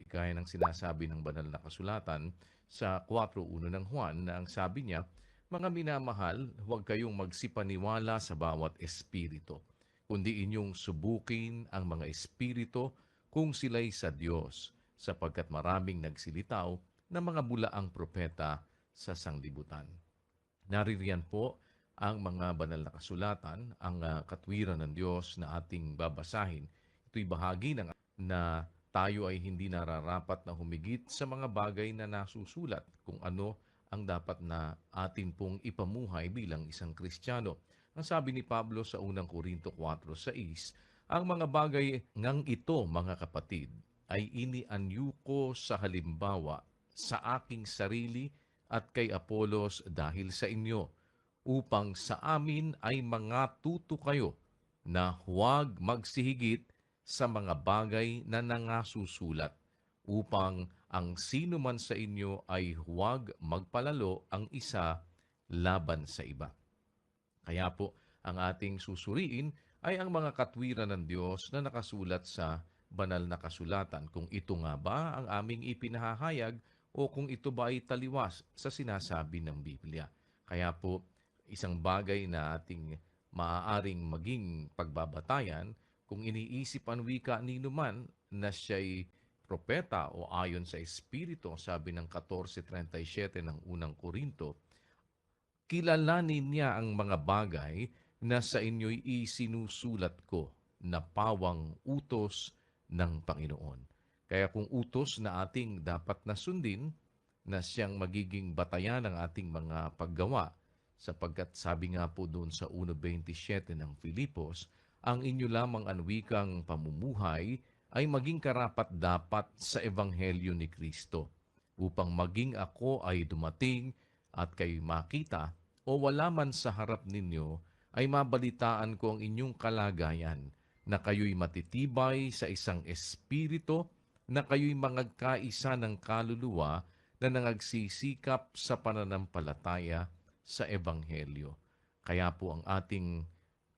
gaya ng sinasabi ng banal na kasulatan sa 4:1 ng Juan na ang sabi niya, "Mga minamahal, huwag kayong magsipaniwala sa bawat espiritu, kundi inyong subukin ang mga espiritu kung sila'y sa Diyos, sapagkat maraming nagsilitaw na mga bulaang propeta sa sanglibutan." Naririyan po ang mga banal na kasulatan, ang katwiran ng Diyos na ating babasahin. Ito'y bahagi ng na tayo ay hindi nararapat na humigit sa mga bagay na nasusulat kung ano ang dapat na atin pong ipamuhay bilang isang Kristiyano. Ang sabi ni Pablo sa unang Korinto 4:6, ang mga bagay ngang ito, mga kapatid, ay inianyo ko sa halimbawa sa aking sarili at kay Apolos dahil sa inyo, upang sa amin ay mga tuto kayo na huwag magsihigit sa mga bagay na nangasusulat, upang ang sino man sa inyo ay huwag magpalalo ang isa laban sa iba. Kaya po, ang ating susuriin ay ang mga katwiran ng Diyos na nakasulat sa banal na kasulatan. Kung ito nga ba ang aming ipinahahayag o kung ito ba ay taliwas sa sinasabi ng Biblia. Kaya po, isang bagay na ating maaaring maging pagbabatayan kung iniisip ang wika ni numan na siya'y propeta o ayon sa Espiritu, sabi ng 14:37 ng unang Korinto, kilalanin niya ang mga bagay na sa inyo'y isinusulat ko na pawang utos ng Panginoon. Kaya kung utos na ating dapat na sundin, na siyang magiging batayan ng ating mga paggawa, sapagkat sabi nga po doon sa 1:27 ng Filipos, ang inyo lamang anwikang pamumuhay ay maging karapat-dapat sa Ebanghelyo ni Kristo, upang maging ako ay dumating at kayo makita o wala man sa harap ninyo, ay mabalitaan ko ang inyong kalagayan, na kayo'y matitibay sa isang espiritu, na kayo'y mangagkaisa ng kaluluwa na nangagsisikap sa pananampalataya sa Ebanghelyo. Kaya po ang ating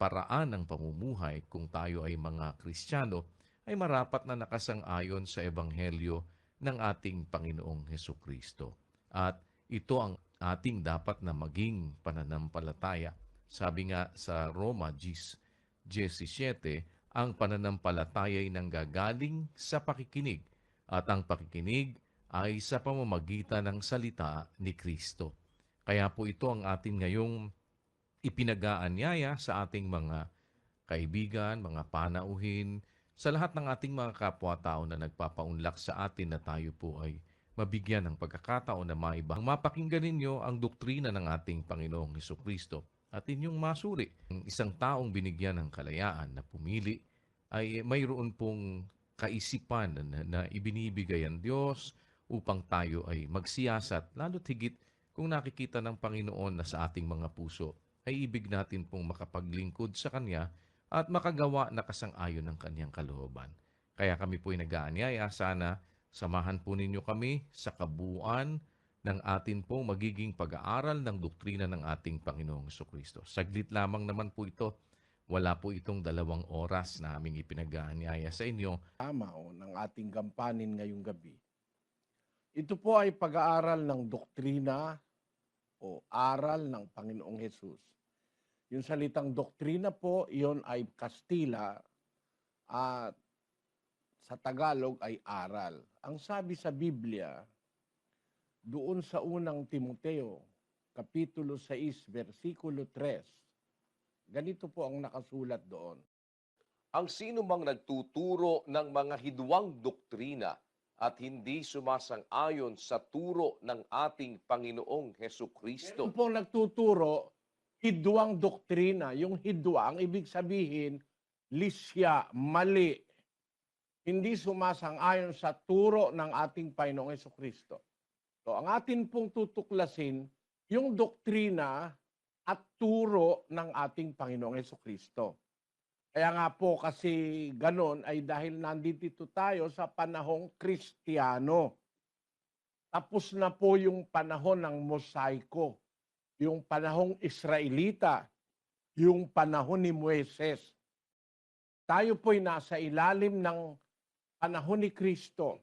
paraan ng pamumuhay kung tayo ay mga Kristiyano ay marapat na nakasang-ayon sa Ebanghelyo ng ating Panginoong Hesukristo. At ito ang ating dapat na maging pananampalataya. Sabi nga sa Roma 10:17, ang pananampalataya ay nanggagaling sa pakikinig at ang pakikinig ay sa pamamagitan ng salita ni Kristo. Kaya po ito ang atin ngayong ipinag-aanyaya sa ating mga kaibigan, mga panauhin, sa lahat ng ating mga kapwa-tao na nagpapaunlak sa atin na tayo po ay mabigyan ng pagkakataon na maibang mapakinggan ninyo ang doktrina ng ating Panginoong Hesukristo at inyong masuri. Ang isang taong binigyan ng kalayaan na pumili ay mayroon pong kaisipan na ibinibigay ang Diyos upang tayo ay magsiyasat, lalo't higit kung nakikita ng Panginoon na sa ating mga puso ay ibig natin pong makapaglingkod sa Kanya at makagawa na kasang-ayon ng Kanyang kalooban. Kaya kami po ay nag-aanyaya, sana samahan po ninyo kami sa kabuuan ng atin pong magiging pag-aaral ng doktrina ng ating Panginoong Hesukristo. Saglit lamang naman po ito. Wala po itong 2 oras na aming ipinag-aanyaya sa inyo. Tama ng ating gampanin ngayong gabi. Ito po ay pag-aaral ng doktrina o aral ng Panginoong Hesus. Yung salitang doktrina po, iyon ay Kastila at sa Tagalog ay aral. Ang sabi sa Biblia, doon sa unang Timoteo, Kapitulo 6, versikulo 3, ganito po ang nakasulat doon. Ang sino mang nagtuturo ng mga hidwang doktrina at hindi sumasang-ayon sa turo ng ating Panginoong Meron Hesukristo. pong nagtuturo, hidwang doktrina. Yung hidwang, ibig sabihin, lisya, mali. Hindi sumasang-ayon sa turo ng ating Panginoong Hesukristo. So, ang atin pong tutuklasin, yung doktrina at turo ng ating Panginoong Hesukristo. Kaya nga po kasi ganon ay dahil nandito tayo sa panahong Kristiyano. Tapos na po yung panahon ng Mosaiko, yung panahong Israelita, yung panahon ni Moises. Tayo po'y nasa ilalim ng panahon ni Kristo.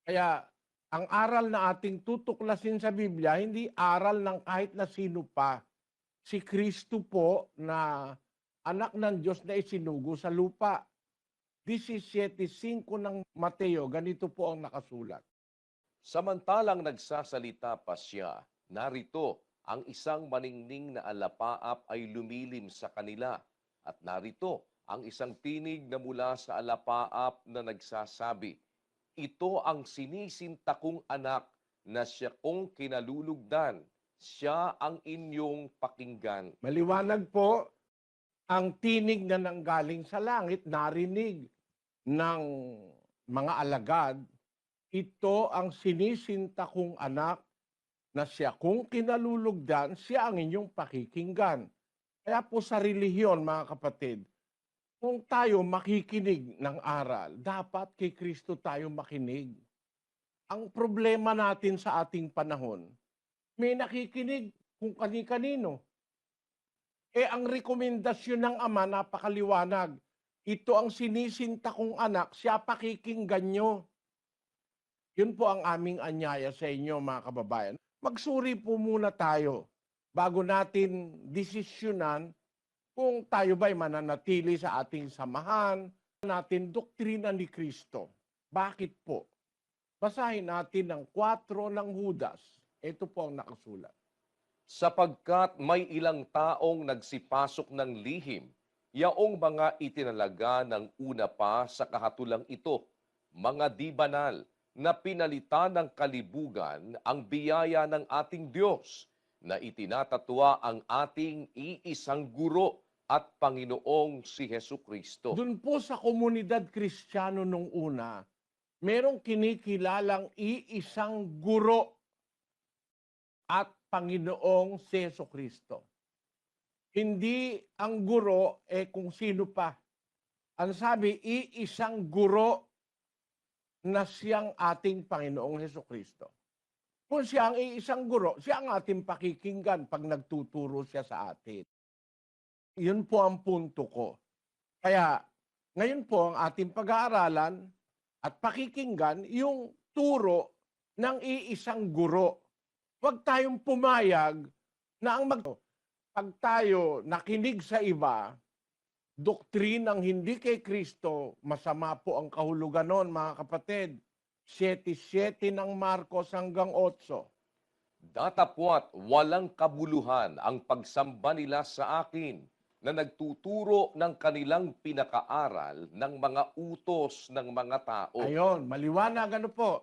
Kaya ang aral na ating tutuklasin sa Biblia, hindi aral ng kahit na sino pa. Si Kristo po na anak ng Diyos na isinugo sa lupa. 17:5 ng Mateo, ganito po ang nakasulat. Samantalang nagsasalita pa siya, narito ang isang maningning na alapaap ay lumilim sa kanila. At narito ang isang tinig na mula sa alapaap na nagsasabi, ito ang sinisinta kong anak na siya kong kinalulugdan. Siya ang inyong pakinggan. Maliwanag po, ang tinig na nanggaling sa langit, narinig ng mga alagad, ito ang sinisinta kong anak na siya kung kinalulugdan, siya ang inyong pakikinggan. Kaya po sa relihiyon, mga kapatid, kung tayo makikinig ng aral, dapat kay Kristo tayo makinig. Ang problema natin sa ating panahon, may nakikinig kung kani-kanino. Ang rekomendasyon ng Ama, napakaliwanag. Ito ang sinisinta kong anak, siya pakikinggan nyo. Yun po ang aming anyaya sa inyo, mga kababayan. Magsuri po muna tayo bago natin desisyonan kung tayo ba'y mananatili sa ating samahan, natin doktrina ni Kristo. Bakit po? Basahin natin ang 4 ng Judas. Ito po ang nakasulat. Sapagkat may ilang taong nagsipasok ng lihim, yaong mga itinalaga ng una pa sa kahatulang ito, mga di banal na pinalitan ng kalibugan ang biyaya ng ating Diyos, na itinatatwa ang ating iisang guro at Panginoong si Hesukristo. Doon po sa komunidad Kristiyano nung una, merong kinikilalang iisang guro at Panginoong si Hesukristo. Hindi ang guro kung sino pa. Ang sabi, iisang guro na siyang ating Panginoong Hesukristo. Kung siya ang iisang guro, siya ang ating pakikinggan pag nagtuturo siya sa atin. Yun po ang punto ko. Kaya ngayon po ang ating pag-aaralan at pakikinggan yung turo ng iisang guro. Huwag tayong pumayag na pag tayo nakinig sa iba, doktrinang hindi kay Kristo, masama po ang kahulugan nun, mga kapatid. 7:7 ng Marcos hanggang 8. Datapwat walang kabuluhan ang pagsamba nila sa akin, na nagtuturo ng kanilang pinakaaral ng mga utos ng mga tao. Ayon, maliwanag ano po.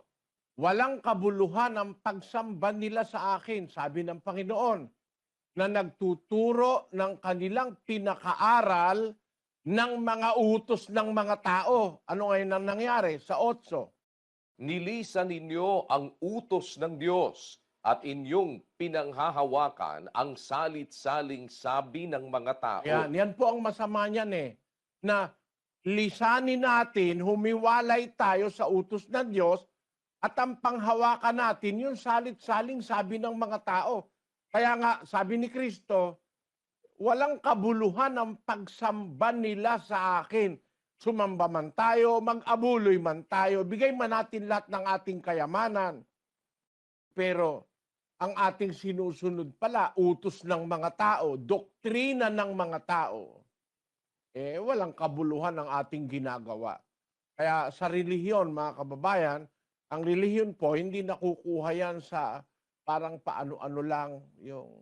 Walang kabuluhan ang pagsamba nila sa akin, sabi ng Panginoon, na nagtuturo ng kanilang pinakaaral ng mga utos ng mga tao. Ano ngayon ang nangyari sa 8? Nilisan ninyo ang utos ng Diyos at inyong pinanghahawakan ang salit-saling sabi ng mga tao. Yan po ang masama niyan na lisanin natin, humiwalay tayo sa utos ng Diyos at ang panghawakan natin yung salit-saling sabi ng mga tao. Kaya nga, sabi ni Kristo, walang kabuluhan ang pagsamba nila sa akin. Sumamba man tayo, mag-abuloy man tayo, bigay man natin lahat ng ating kayamanan. Pero ang ating sinusunod pala, utos ng mga tao, doktrina ng mga tao, walang kabuluhan ang ating ginagawa. Kaya sa relihiyon, mga kababayan, ang relihiyon po, hindi nakukuha yan sa parang paano-ano lang, yung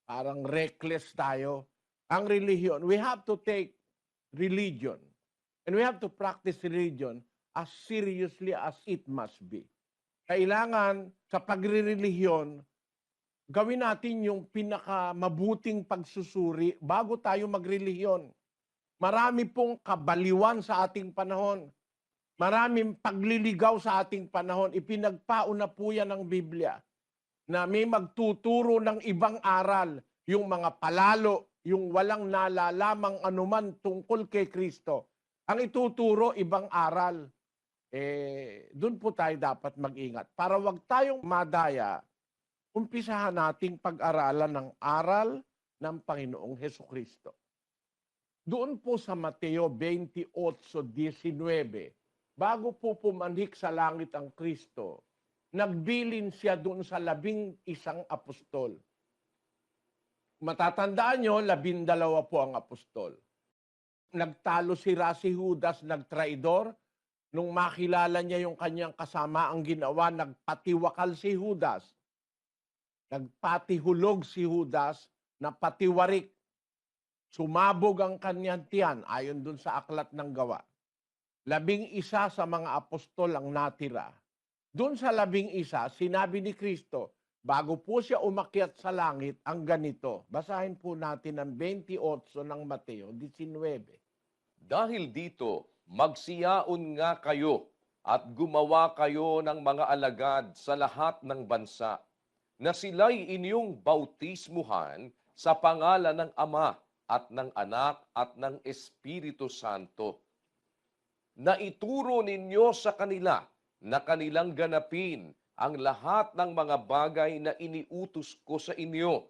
parang reckless tayo. Ang relihiyon, we have to take religion and we have to practice religion as seriously as it must be. Kailangan sa pagre-relihiyon, gawin natin yung pinakamabuting pagsusuri bago tayo magrelihiyon. Marami pong kabaliwan sa ating panahon. Maraming pagliligaw sa ating panahon. Ipinagpauna po yan ng Biblia na may magtuturo ng ibang aral, yung mga palalo, yung walang nalalamang anuman tungkol kay Kristo. Ang ituturo, ibang aral. Doon po tayo dapat mag-ingat. Para wag tayong madaya, umpisahan nating pag-aralan ng aral ng Panginoong Hesukristo. Doon po sa Mateo 28:19, bago po pumanhik sa langit ang Kristo, nagbilin siya doon sa 11 apostol. Matatandaan nyo, 12 po ang apostol. Nagtalo si Judas, nagtraidor. Nung makilala niya yung kanyang kasama, ang ginawa, nagpatiwakal si Judas. Nagpatihulog si Judas na patiwarik. Sumabog ang kanyang tiyan, ayon dun sa aklat ng gawa. 11 sa mga apostol ang natira. Doon sa 11, sinabi ni Kristo, bago po siya umakyat sa langit, ang ganito. Basahin po natin ang 28 ng Mateo 19. Dahil dito, magsiyaon nga kayo at gumawa kayo ng mga alagad sa lahat ng bansa, na sila'y inyong bautismuhan sa pangalan ng Ama at ng Anak at ng Espiritu Santo, na ituro ninyo sa kanila na kanilang ganapin ang lahat ng mga bagay na iniutos ko sa inyo,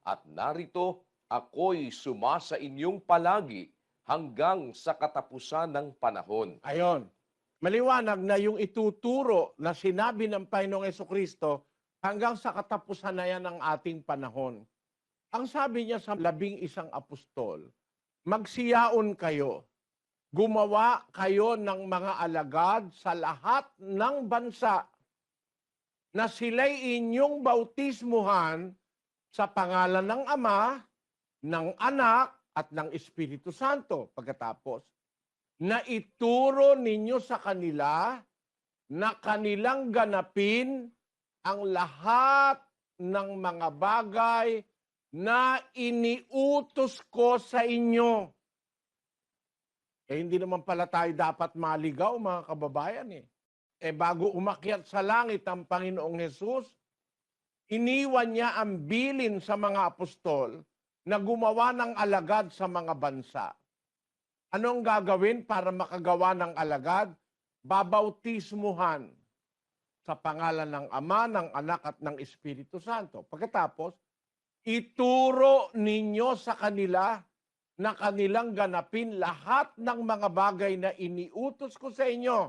at narito ako'y sumasa inyong palagi hanggang sa katapusan ng panahon. Ayon. Maliwanag na yung ituturo na sinabi ng Panginoong Jesucristo hanggang sa katapusan na yan ng ating panahon. Ang sabi niya sa 11 apostol, magsiyaon kayo, gumawa kayo ng mga alagad sa lahat ng bansa, na sila'y inyong bautismuhan sa pangalan ng Ama, ng Anak, at ng Espiritu Santo. Pagkatapos, na ituro ninyo sa kanila na kanilang ganapin ang lahat ng mga bagay na iniutos ko sa inyo. Hindi naman pala tayo dapat maligaw, mga kababayan. Bago umakyat sa langit ang Panginoong Hesus, iniwan niya ang bilin sa mga apostol na gumawa ng alagad sa mga bansa. Anong gagawin para makagawa ng alagad? Babautismuhan sa pangalan ng Ama, ng Anak at ng Espiritu Santo. Pagkatapos, ituro ninyo sa kanila na kanilang ganapin lahat ng mga bagay na iniutos ko sa inyo.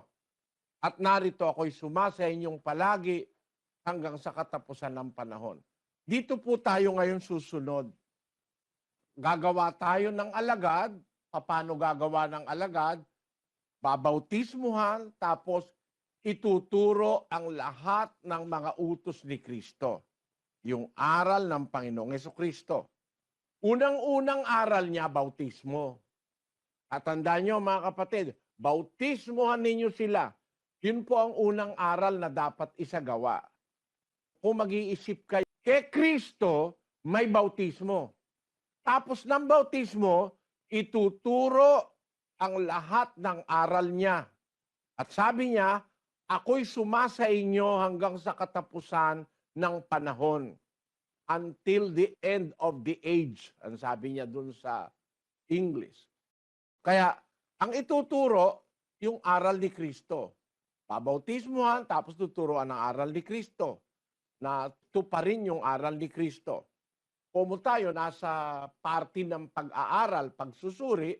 At narito ako'y sumasa inyong palagi hanggang sa katapusan ng panahon. Dito po tayo ngayon susunod. Gagawa tayo ng alagad. Paano gagawa ng alagad? Babautismuhan, tapos ituturo ang lahat ng mga utos ni Kristo. Yung aral ng Panginoong Jesucristo. Unang-unang aral niya, bautismo. At tandaan nyo mga kapatid, bautismuhan ninyo sila. Yun po ang unang aral na dapat isagawa. Kung mag-iisip kayo, kay Kristo may bautismo. Tapos ng bautismo, ituturo ang lahat ng aral niya. At sabi niya, ako'y sumasa inyo hanggang sa katapusan ng panahon. Until the end of the age. Ang sabi niya dun sa English. Kaya, ang ituturo, yung aral ni Kristo. Pabautismuhan, tapos tuturuan ang aral ni Kristo. Na tuparin yung aral ni Kristo. Kung tayo nasa party ng pag-aaral, pagsusuri,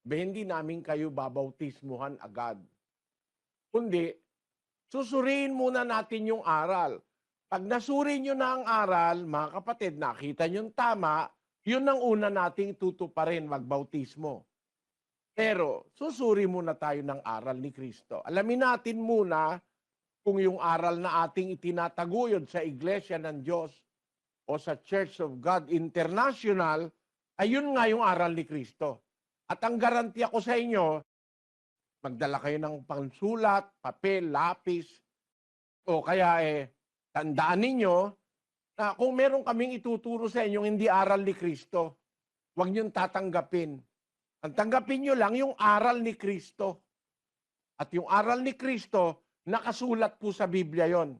hindi namin kayo babautismuhan agad. Kundi, susuriin muna natin yung aral. Pag nasuri nyo na ang aral, mga kapatid, nakita nyo tama, yun ang una nating tutuparin, magbautismo. Pero, susuri muna tayo ng aral ni Kristo. Alamin natin muna kung yung aral na ating itinataguyod sa Iglesia ng Diyos o sa Church of God International, ayun nga yung aral ni Kristo. At ang garantiya ko sa inyo, magdala kayo ng pangsulat, papel, lapis, o kaya tandaan ninyo na kung meron kaming ituturo sa inyo hindi aral ni Kristo, huwag niyong tatanggapin. Ang tanggapin niyo lang yung aral ni Kristo. At yung aral ni Kristo, nakasulat po sa Biblia yon.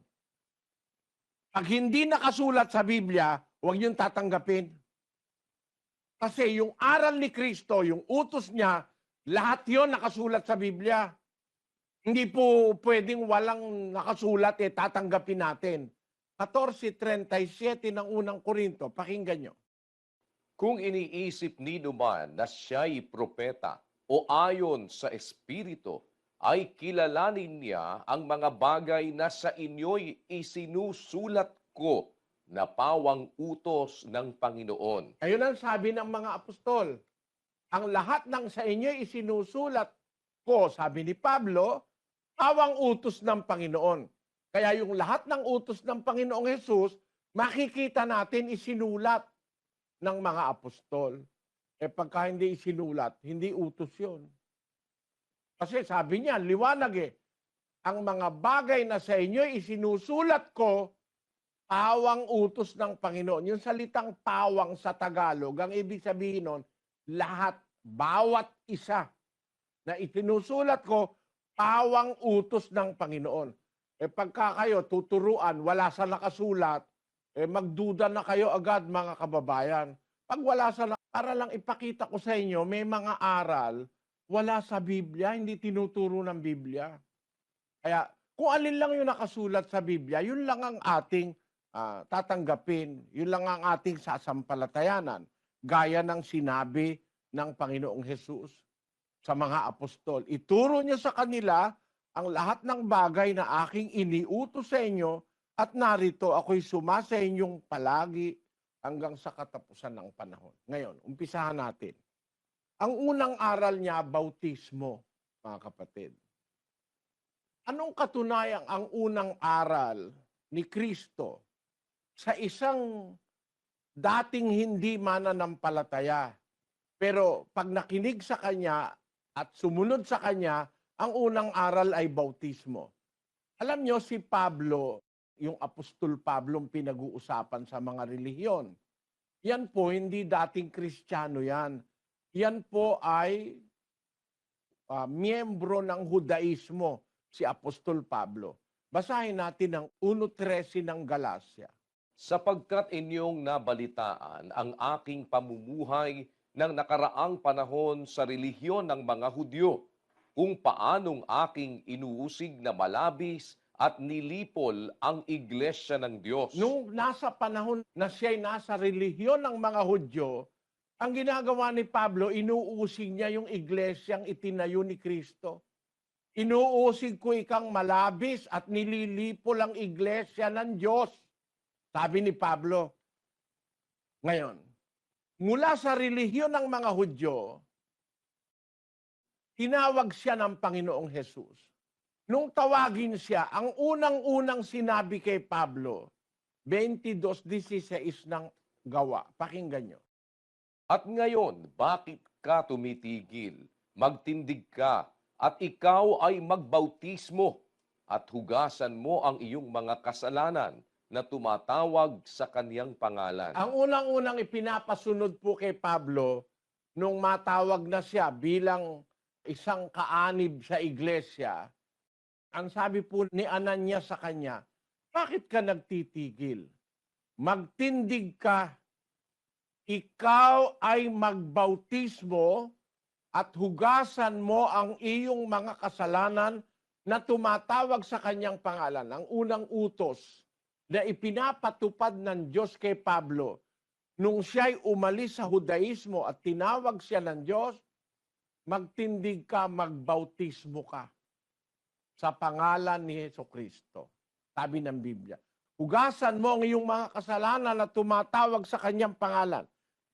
Pag hindi nakasulat sa Biblia, huwag niyong tatanggapin. Kasi yung aral ni Kristo, yung utos niya, lahat yon nakasulat sa Biblia. Hindi po pwedeng walang nakasulat, tatanggapin natin. 14:37 ng unang Korinto, pakinggan nyo. Kung iniisip ni Numan na siya'y propeta o ayon sa Espiritu, ay kilalanin niya ang mga bagay na sa inyo'y isinusulat ko na pawang utos ng Panginoon. Ayun ang sabi ng mga apostol. Ang lahat ng sa inyo isinusulat ko, sabi ni Pablo, pawang utos ng Panginoon. Kaya yung lahat ng utos ng Panginoong Hesus, makikita natin isinulat ng mga apostol. Pagka hindi isinulat, hindi utos yun. Kasi sabi niya, liwanag ang mga bagay na sa inyo isinusulat ko, pawang utos ng Panginoon. Yung salitang pawang sa Tagalog, ang ibig sabihin nun, lahat, bawat isa na itinusulat ko, pawang utos ng Panginoon. Pagka kayo tuturuan, wala sa nakasulat, magduda na kayo agad mga kababayan. Pag wala sa para lang ipakita ko sa inyo, may mga aral, wala sa Biblia, hindi tinuturo ng Biblia. Kaya kung alin lang yung nakasulat sa Biblia, yun lang ang ating tatanggapin, yun lang ang ating sasampalatayanan. Gaya ng sinabi ng Panginoong Hesus sa mga apostol. Ituro niya sa kanila ang lahat ng bagay na aking iniutos sa inyo at narito ako'y sumasa inyong palagi hanggang sa katapusan ng panahon. Ngayon, umpisahan natin. Ang unang aral niya, bautismo, mga kapatid. Anong katunayan ang unang aral ni Kristo sa isang dating hindi mananampalataya? Pero pag nakinig sa kanya at sumunod sa kanya, ang unang aral ay bautismo. Alam nyo, si Pablo, yung Apostol Pablo pinag-uusapan sa mga relihiyon. Yan po, hindi dating Kristiyano yan. Yan po ay miyembro ng Judaismo, si Apostol Pablo. Basahin natin ang 1:13 ng Galacia. Sapagkat inyong nabalitaan ang aking pamumuhay ng nakaraang panahon sa relihiyon ng mga Hudyo, kung paanong aking inuusig na malabis at nilipol ang iglesia ng Diyos. Nung nasa panahon na siya'y nasa relihiyon ng mga Hudyo, ang ginagawa ni Pablo, inuusig niya yung iglesyang itinayo ni Kristo. Inuusig ko ikang malabis at nililipol ang iglesia ng Diyos. Sabi ni Pablo. Ngayon, mula sa relihiyon ng mga Hudyo, tinawag siya ng Panginoong Hesus. Nung tawagin siya, ang unang-unang sinabi kay Pablo, 22:16 ng Gawa. Pakinggan nyo. At ngayon, bakit ka tumitigil? Magtindig ka, at ikaw ay magbautismo, at hugasan mo ang iyong mga kasalanan na tumatawag sa kaniyang pangalan. Ang unang-unang ipinapasunod po kay Pablo, nung matawag na siya bilang isang kaanib sa iglesia, ang sabi po ni Ananias sa kanya, bakit ka nagtitigil? Magtindig ka, ikaw ay magbautismo at hugasan mo ang iyong mga kasalanan na tumatawag sa kanyang pangalan. Ang unang utos na ipinapatupad ng Diyos kay Pablo nung siya'y umalis sa Judaismo at tinawag siya ng Diyos, magtindig ka, magbautismo ka sa pangalan ni Jesucristo. Sabi ng Biblia. Hugasan mo ang iyong mga kasalanan na tumatawag sa kanyang pangalan.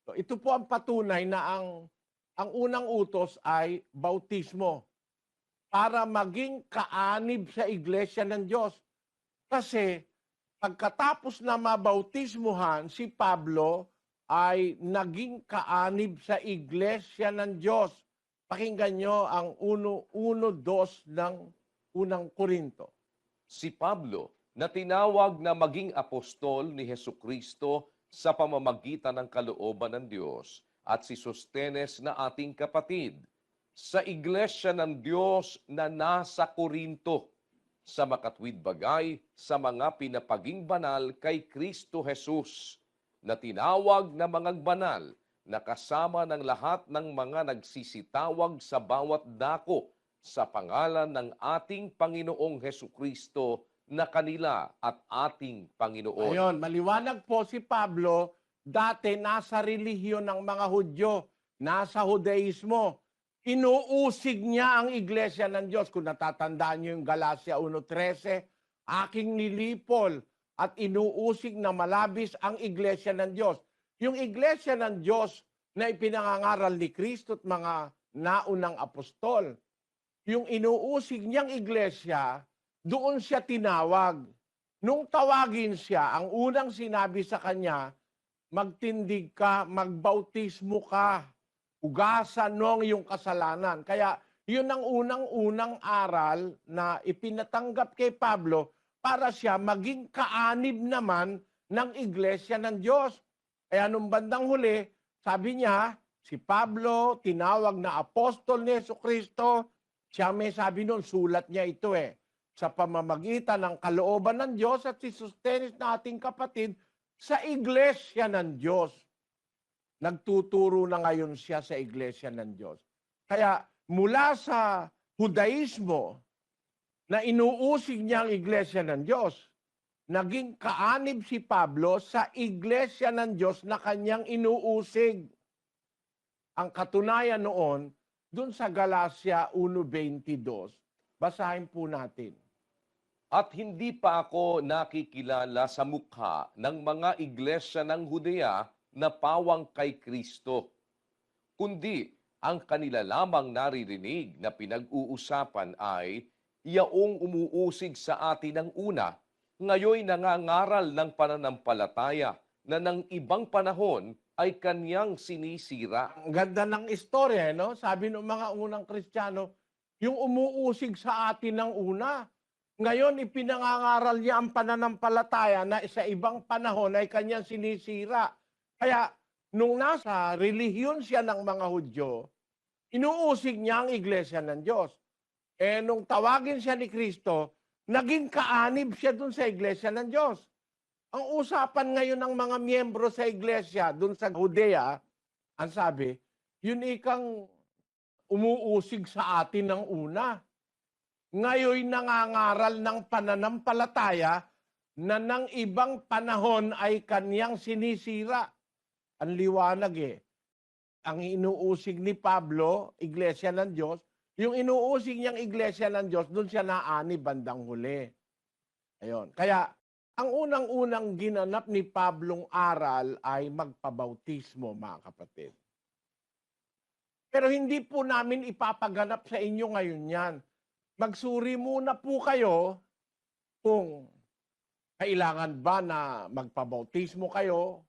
So, ito po ang patunay na ang unang utos ay bautismo para maging kaanib sa iglesia ng Diyos. Kasi pagkatapos na mabautismuhan, si Pablo ay naging kaanib sa iglesia ng Diyos. Pakinggan nyo ang 1:2 ng unang Korinto. Si Pablo, na tinawag na maging apostol ni Hesukristo sa pamamagitan ng kalooban ng Diyos, at si Sostenes na ating kapatid, sa iglesia ng Diyos na nasa Korinto, sa makatwid bagay sa mga pinapaging banal kay Kristo Jesus, na tinawag na mga banal, na kasama ng lahat ng mga nagsisitawag sa bawat dako sa pangalan ng ating Panginoong Hesukristo na kanila at ating Panginoon. Ayun, maliwanag po si Pablo, dati nasa relihiyon ng mga Hudyo, nasa Judaismo. Inuusig niya ang iglesia ng Diyos. Kung natatandaan niyo yung Galacia 1:13, aking nilipol at inuusig na malabis ang iglesia ng Diyos. Yung iglesia ng Diyos na ipinangangaral ni Kristo at mga naunang apostol, yung inuusig niyang iglesia, doon siya tinawag. Nung tawagin siya, ang unang sinabi sa kanya, magtindig ka, magbautismo ka, ugasan mo ang iyong kasalanan. Kaya yun ang unang-unang aral na ipinatanggap kay Pablo para siya maging kaanib naman ng iglesia ng Diyos. Kaya nung bandang huli, sabi niya, si Pablo, tinawag na apostol ni Jesucristo, siya may sabi noon, sulat niya ito sa pamamagitan ng kalooban ng Diyos at si Sostenes na ating kapatid sa iglesia ng Diyos. Nagtuturo na ngayon siya sa iglesia ng Diyos. Kaya mula sa Judaismo na inuusig niya ang iglesia ng Diyos, naging kaanib si Pablo sa iglesia ng Diyos na kanyang inuusig. Ang katunayan noon, dun sa Galacia 1:22, basahin po natin. At hindi pa ako nakikilala sa mukha ng mga iglesia ng Judea na pawang kay Kristo, kundi ang kanila lamang naririnig na pinag-uusapan ay yaong umuusig sa atin ng una, ngayoy nangangaral ng pananampalataya na ng ibang panahon ay kanyang sinisira. Ang ganda ng istorya, no? Sabi ng mga unang Kristiyano, yung umuusig sa atin ng una, ngayon ipinangangaral niya ang pananampalataya na sa ibang panahon ay kanyang sinisira. Kaya nung nasa relihiyon siya ng mga Hudyo, inuusig niya ang iglesia ng Diyos. Nung tawagin siya ni Kristo, naging kaanib siya dun sa iglesia ng Diyos. Ang usapan ngayon ng mga miyembro sa iglesia dun sa Judea, ang sabi, yun ikang umuusig sa atin ng una. Ngayon nangangaral ng pananampalataya na ng ibang panahon ay kanyang sinisira. Ang liwanag Ang inuusig ni Pablo, iglesia ng Diyos, yung inuusig niyang iglesia ng Diyos, doon siya naani bandang huli. Ayun. Kaya, ang unang-unang ginanap ni Pablong aral ay magpabautismo, mga kapatid. Pero hindi po namin ipapaganap sa inyo ngayon yan. Magsuri muna po kayo kung kailangan ba na magpabautismo kayo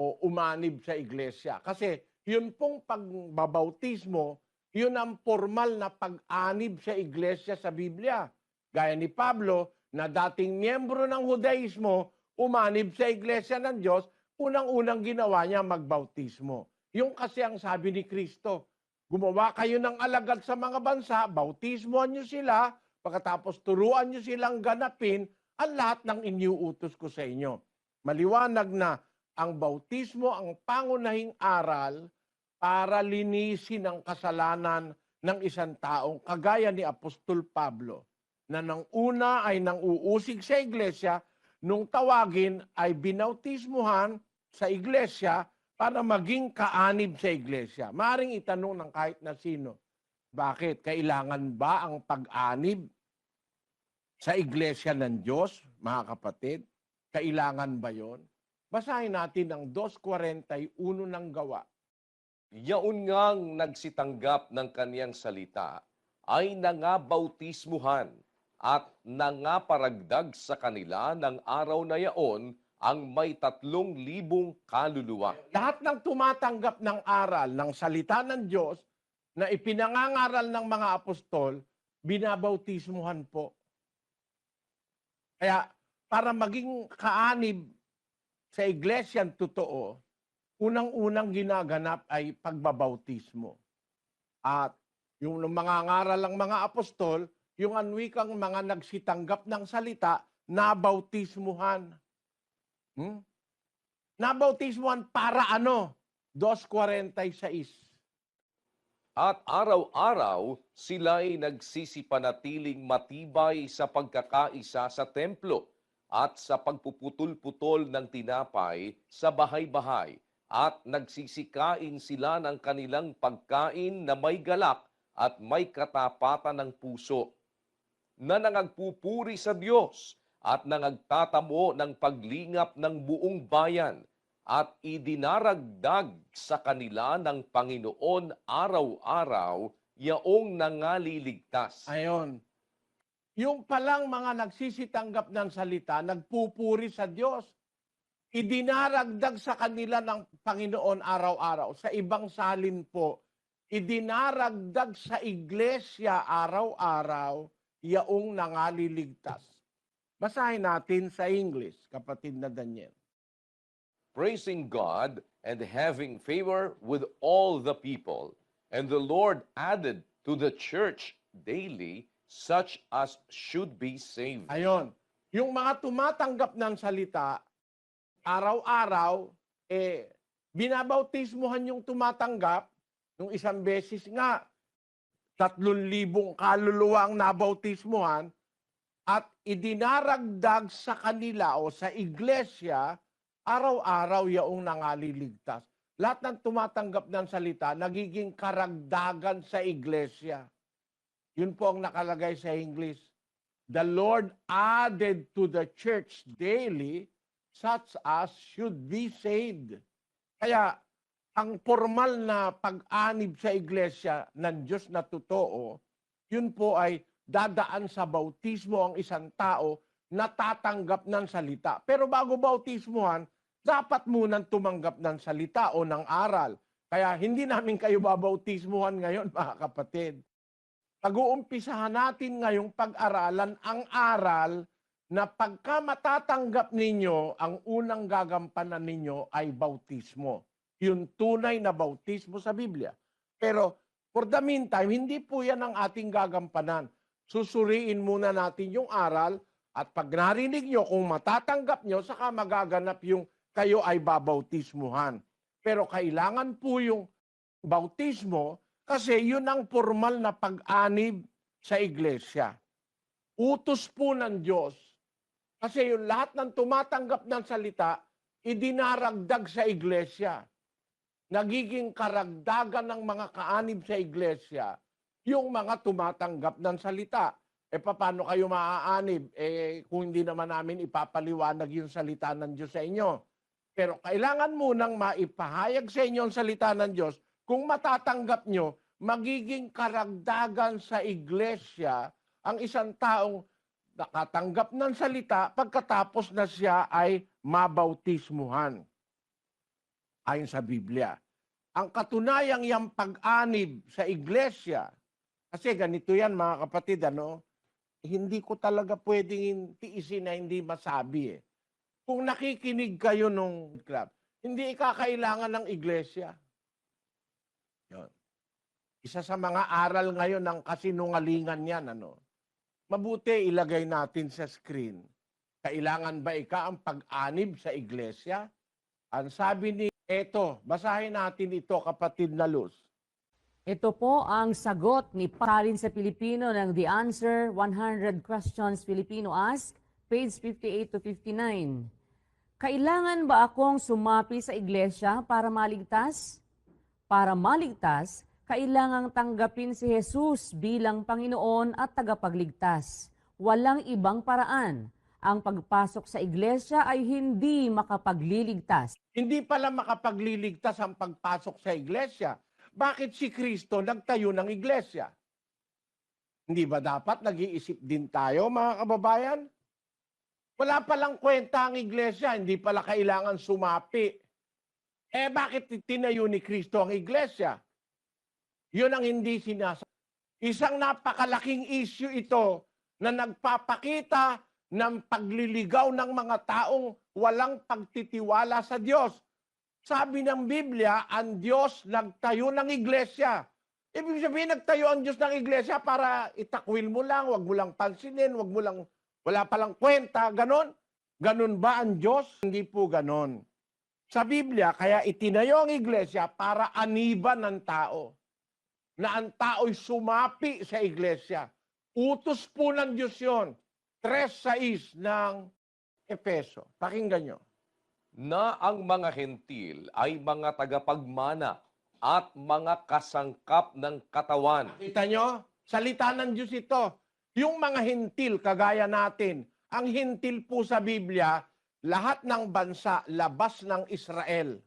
o umanib sa iglesia. Kasi yun pong pagbabautismo, yun ang formal na pag-anib sa iglesia sa Biblia. Gaya ni Pablo, na dating miyembro ng Judaismo, umanib sa iglesia ng Diyos, unang-unang ginawa niya magbautismo. Yung kasi ang sabi ni Kristo, gumawa kayo ng alagad sa mga bansa, bautismoan niyo sila, pagkatapos turuan niyo silang ganapin ang lahat ng iniuutos ko sa inyo. Maliwanag na ang bautismo ang pangunahing aral para linisin ang kasalanan ng isang taong kagaya ni Apostol Pablo, na nang una ay nang uusig sa iglesia, nung tawagin ay binautismuhan sa iglesia para maging kaanib sa iglesia. Maaring itanong ng kahit na sino, bakit? Kailangan ba ang pag-anib sa iglesia ng Diyos, mga kapatid? Kailangan ba yon? Basahin natin ang 2:41 ng Gawa. Yaon ngang nagsitanggap ng kaniyang salita ay nangabautismuhan at nangaparagdag sa kanila ng araw na yaon ang may 3,000 kaluluwa. Lahat ng tumatanggap ng aral, ng salita ng Diyos, na ipinangangaral ng mga apostol, binabautismuhan po. Kaya para maging kaanib sa iglesyang totoo, unang-unang ginaganap ay pagbabautismo. At yung mga ngaral ng mga apostol, yung anwikang mga nagsitanggap ng salita, nabautismuhan. Nabautismuhan para ano? 2:46. At araw-araw sila'y nagsisipanatiling matibay sa pagkakaisa sa templo at sa pagpuputol-putol ng tinapay sa bahay-bahay at nagsisikain sila ng kanilang pagkain na may galak at may katapatan ng puso, na nangagpupuri sa Diyos at nangagtatamo ng paglingap ng buong bayan at idinaragdag sa kanila ng Panginoon araw-araw yaong nangaliligtas. Ayon. Yung palang mga nagsisitanggap ng salita, nagpupuri sa Diyos. Idinaragdag sa kanila ng Panginoon araw-araw. Sa ibang salin po, idinaragdag sa iglesia araw-araw yaong nangaliligtas. Basahin natin sa English, kapatid na Daniel. Praising God and having favor with all the people. And the Lord added to the church daily such as should be saved. Ayon. Yung mga tumatanggap ng salita, araw-araw, binabautismuhan yung tumatanggap. Nung isang beses nga, 3,000 kaluluwa ang nabautismuhan at idinaragdag sa kanila o sa iglesia, araw-araw yaong nangaliligtas. Lahat ng tumatanggap ng salita, nagiging karagdagan sa iglesia. Yun po ang nakalagay sa English. The Lord added to the church daily such as should be saved. Kaya, ang formal na pag-anib sa iglesia ng Diyos na totoo, yun po ay dadaan sa bautismo ang isang tao na tatanggap ng salita. Pero bago bautismuhan, dapat munang tumanggap ng salita o ng aral. Kaya hindi namin kayo babautismuhan ngayon, mga kapatid. Pag-uumpisahan natin ngayong pag-aralan ang aral na pagka matatanggap ninyo, ang unang gagampanan ninyo ay bautismo. Yung tunay na bautismo sa Biblia. Pero for the meantime, hindi po yan ang ating gagampanan. Susuriin muna natin yung aral at pag narinig nyo, kung matatanggap nyo, saka magaganap yung kayo ay babautismuhan. Pero kailangan po yung bautismo kasi yun ang formal na pag-anib sa iglesia. Utos po ng Diyos. Kasi yung lahat ng tumatanggap ng salita, idinaragdag sa iglesia. Nagiging karagdagan ng mga kaanib sa iglesia, yung mga tumatanggap ng salita. Paano kayo maaanib? Kung hindi naman namin ipapaliwanag yung salita ng Diyos sa inyo. Pero kailangan munang maipahayag sa inyo ang salita ng Diyos. Kung matatanggap nyo, magiging karagdagan sa iglesia ang isang taong nakatanggap ng salita pagkatapos na siya ay mabautismuhan. Ayon sa Biblia. Ang katunayang yung pag-anib sa iglesia, kasi ganito yan mga kapatid, hindi ko talaga pwedeng tiisin na hindi masabi. Kung nakikinig kayo nung club, hindi ikakailangan ng iglesia. Yun. Isa sa mga aral ngayon ng kasinungalingan yan, mabuti ilagay natin sa screen. Kailangan ba ang pag-anib sa iglesia? Ang sabi ni basahin natin ito, kapatid na Luz. Ito po ang sagot ni Parin sa Pilipino ng The Answer 100 Questions Filipino Ask, page 58 to 59. Kailangan ba akong sumapi sa iglesia para maligtas? Para maligtas, kailangang tanggapin si Jesus bilang Panginoon at tagapagligtas. Walang ibang paraan. Ang pagpasok sa iglesia ay hindi makapagliligtas. Hindi pala makapagliligtas ang pagpasok sa iglesia. Bakit si Kristo nagtayo ng iglesia? Hindi ba dapat nag-iisip din tayo, mga kababayan? Wala palang kwenta ang iglesia, hindi pala kailangan sumapi. Bakit tinayo ni Kristo ang iglesia? Yun ang hindi sinasabi. Isang napakalaking issue ito na nagpapakita ng pagliligaw ng mga taong walang pagtitiwala sa Diyos. Sabi ng Biblia, ang Diyos nagtayo ng iglesia. Ibig sabihin, nagtayo ang Diyos ng iglesia para itakwil mo lang, wag mo lang pansinin, wala palang kwenta, ganon. Ganon ba ang Diyos? Hindi po ganon. Sa Biblia, kaya itinayo ang iglesia para aniban ng tao. Na ang tao'y sumapi sa iglesia. Utos po ng Diyos yun. 3:6 ng Efeso. Pakinggan nyo. na ang mga hentil ay mga tagapagmana at mga kasangkap ng katawan. Kita nyo? Salita ng Diyos ito. Yung mga hintil, kagaya natin, ang hintil po sa Biblia, lahat ng bansa labas ng Israel.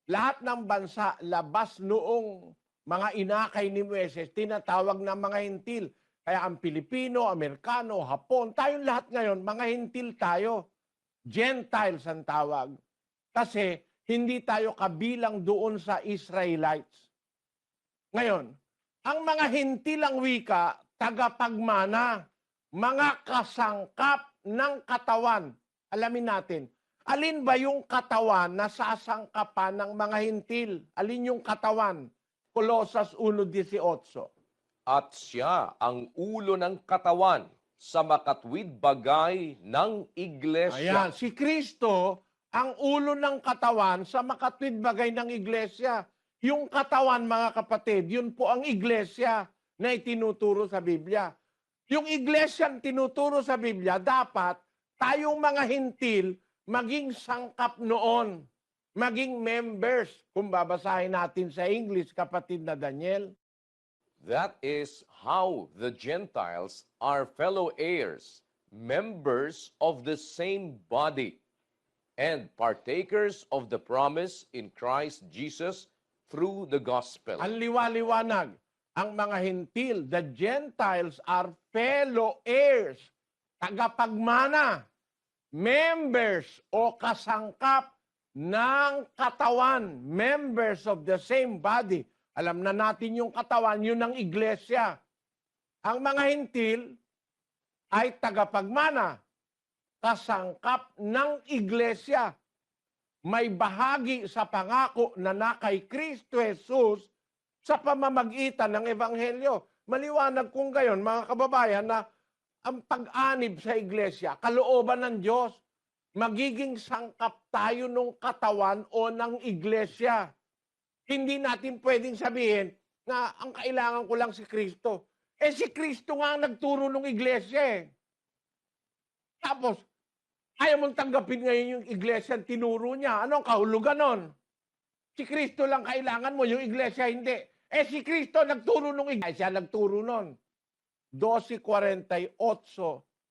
Lahat ng bansa labas noong mga inakay ni Moises, tinatawag na mga hintil. Kaya ang Pilipino, Amerikano, Hapon, tayong lahat ngayon, mga hintil tayo. Gentiles ang tawag. Kasi hindi tayo kabilang doon sa Israelites. Ngayon, ang mga hintil ang wika, tagapagmana, mga kasangkap ng katawan. Alamin natin, alin ba yung katawan na sasangkapan ng mga hintil? Alin yung katawan? Colosas 1:18. At siya ang ulo ng katawan sa makatwid bagay ng iglesia. Ayan, si Kristo ang ulo ng katawan sa makatwid bagay ng iglesia. Yung katawan, mga kapatid, yun po ang iglesia na itinuturo sa Biblia. Yung iglesia ang tinuturo sa Biblia, dapat tayong mga hintil maging sangkap noon, maging members. Kung babasahin natin sa English, kapatid na Daniel. That is how the Gentiles are fellow heirs, members of the same body, and partakers of the promise in Christ Jesus through the gospel. Ang liwaliwanag, ang mga hintil, the Gentiles are fellow heirs, tagapagmana, members o kasangkap ng katawan, members of the same body. Alam na natin yung katawan, yun ang iglesia. Ang mga hintil ay tagapagmana, kasangkap ng iglesia. May bahagi sa pangako na kay Kristo Jesus sa pamamagitan ng Ebanghelyo. Maliwanag kung gayon, mga kababayan, na ang pag-anib sa iglesia, kalooban ng Diyos, magiging sangkap tayo ng katawan o ng iglesia. Hindi natin pwedeng sabihin na ang kailangan ko lang si Kristo. Eh si Kristo nga ang nagturo ng iglesia eh. Tapos, ayaw mong tanggapin ngayon yung iglesia ang tinuro niya. Ano ang kahulugan nun? Si Kristo lang kailangan mo, yung iglesia hindi. Eh si Kristo nagturo ng iglesia, nagturo nun. 12:48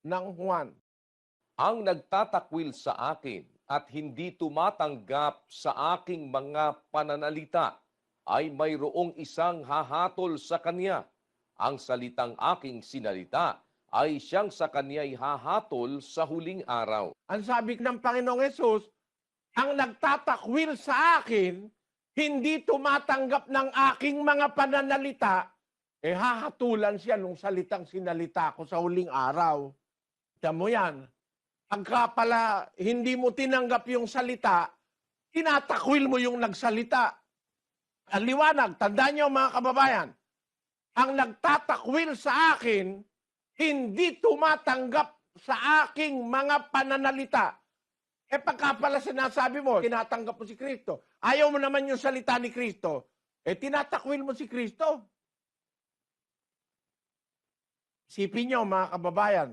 ng Juan. Ang nagtatakwil sa akin at hindi tumatanggap sa aking mga pananalita ay mayroong isang hahatol sa kanya. Ang salitang aking sinalita ay siyang sa kanya'y hahatol sa huling araw. Ang sabi ng Panginoong Yesus, ang nagtatakwil sa akin, hindi tumatanggap ng aking mga pananalita, eh hahatulan siya nung salitang sinalita ko sa huling araw. Tiyan mo yan. Pagka pala hindi mo tinanggap yung salita, tinatakwil mo yung nagsalita. Ang liwanag, tandaan niyo mga kababayan, ang nagtatakwil sa akin, hindi tumatanggap sa aking mga pananalita. Eh pagka pala sinasabi mo, tinatanggap mo si Kristo, ayaw mo naman yung salita ni Kristo, eh tinatakwil mo si Kristo. Isipin niyo mga kababayan,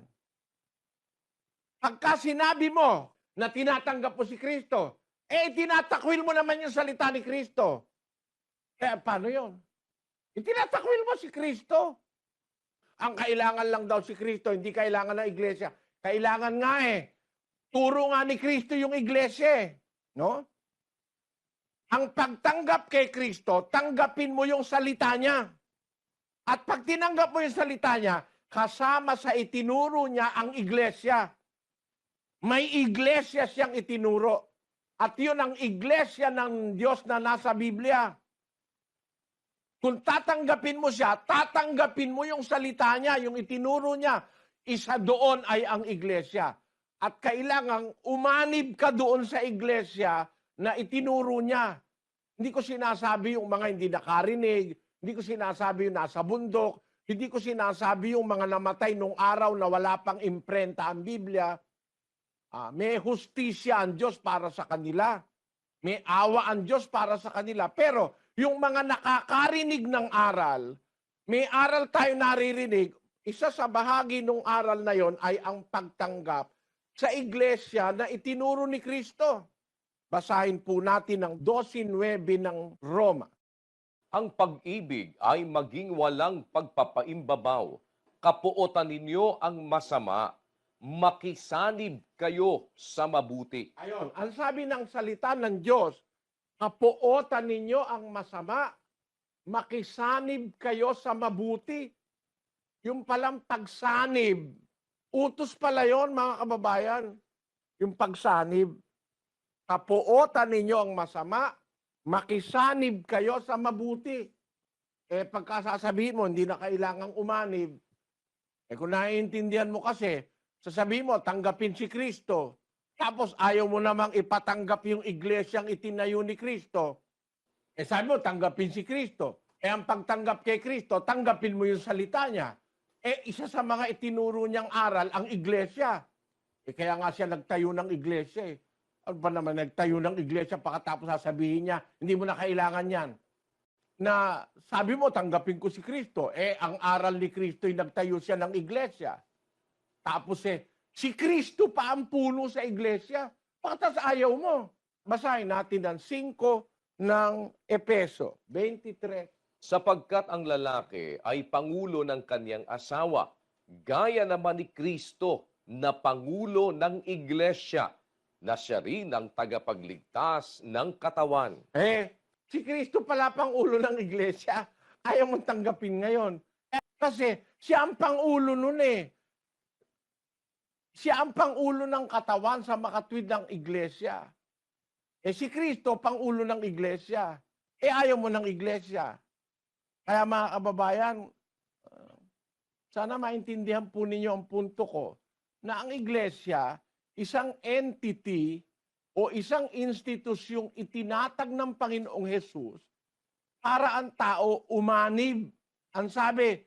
pagka sinabi mo na tinatanggap mo si Kristo, eh tinatakwil mo naman yung salita ni Kristo. Eh paano yun? Itinatakwil mo si Kristo. Ang kailangan lang daw si Kristo, hindi kailangan ng iglesia. Kailangan nga eh. Turo nga ni Kristo yung iglesia eh. No? Ang pagtanggap kay Kristo, tanggapin mo yung salita niya. At pag tinanggap mo yung salita niya, kasama sa itinuro niya ang iglesia. May iglesia siyang itinuro. At yun ang iglesia ng Diyos na nasa Biblia. Kung tatanggapin mo siya, tatanggapin mo yung salita niya, yung itinuro niya. Isa doon ay ang iglesia. At kailangang umanib ka doon sa iglesia na itinuro niya. Hindi ko sinasabi yung mga hindi nakarinig, hindi ko sinasabi yung nasa bundok, hindi ko sinasabi yung mga namatay nung araw na wala pang imprenta ang Biblia. May hustisya ang Diyos para sa kanila. May awa ang Diyos para sa kanila. Pero yung mga nakakarinig ng aral, may aral tayo naririnig, isa sa bahagi ng aral na yon ay ang pagtanggap sa iglesia na itinuro ni Kristo. Basahin po natin ang 12:9 ng Roma. Ang pag-ibig ay maging walang pagpapaimbabaw. Kapuotan ninyo ang masama. Makisanib kayo sa mabuti. Ayon, ang sabi ng salita ng Diyos, kapuotan ninyo ang masama, makisanib kayo sa mabuti. Yung palang pagsanib, utos pala yon mga kababayan. Yung pagsanib, kapuotan ninyo ang masama, makisanib kayo sa mabuti. Pagkasasabihin mo, hindi na kailangang umanib. Kung naiintindihan mo kasi, sasabihin mo, tanggapin si Kristo. Tapos ayaw mo namang ipatanggap yung iglesyang itinayo ni Kristo. Sabi mo, tanggapin si Kristo. Ang pagtanggap kay Kristo, tanggapin mo yung salita niya. Isa sa mga itinuro niyang aral, ang iglesia. Kaya nga siya nagtayo ng iglesia. Ano ba naman nagtayo ng iglesia pagkatapos sasabihin niya, hindi mo na kailangan yan. Na sabi mo, tanggapin ko si Kristo. Ang aral ni Kristo ay nagtayo siya ng iglesia. Tapos si Kristo pa ang puno sa iglesia. Pagkatapos ayaw mo. Basahin natin ang 5 ng Epeso 23. Sapagkat ang lalaki ay pangulo ng kanyang asawa, gaya naman ni Kristo na pangulo ng iglesia, na siya rin ang tagapagligtas ng katawan. Si Kristo pala pangulo ng iglesia. Ayaw mong tanggapin ngayon. Kasi siya ang pangulo nun Siya ang pangulo ng katawan sa makatwid ng iglesia. Si Kristo, pangulo ng iglesia. Ayaw mo ng iglesia. Kaya mga kababayan, sana maintindihan po ninyo ang punto ko na ang iglesia, isang entity o isang institusyong itinatag ng Panginoong Hesus para ang tao umanib. Ang sabi,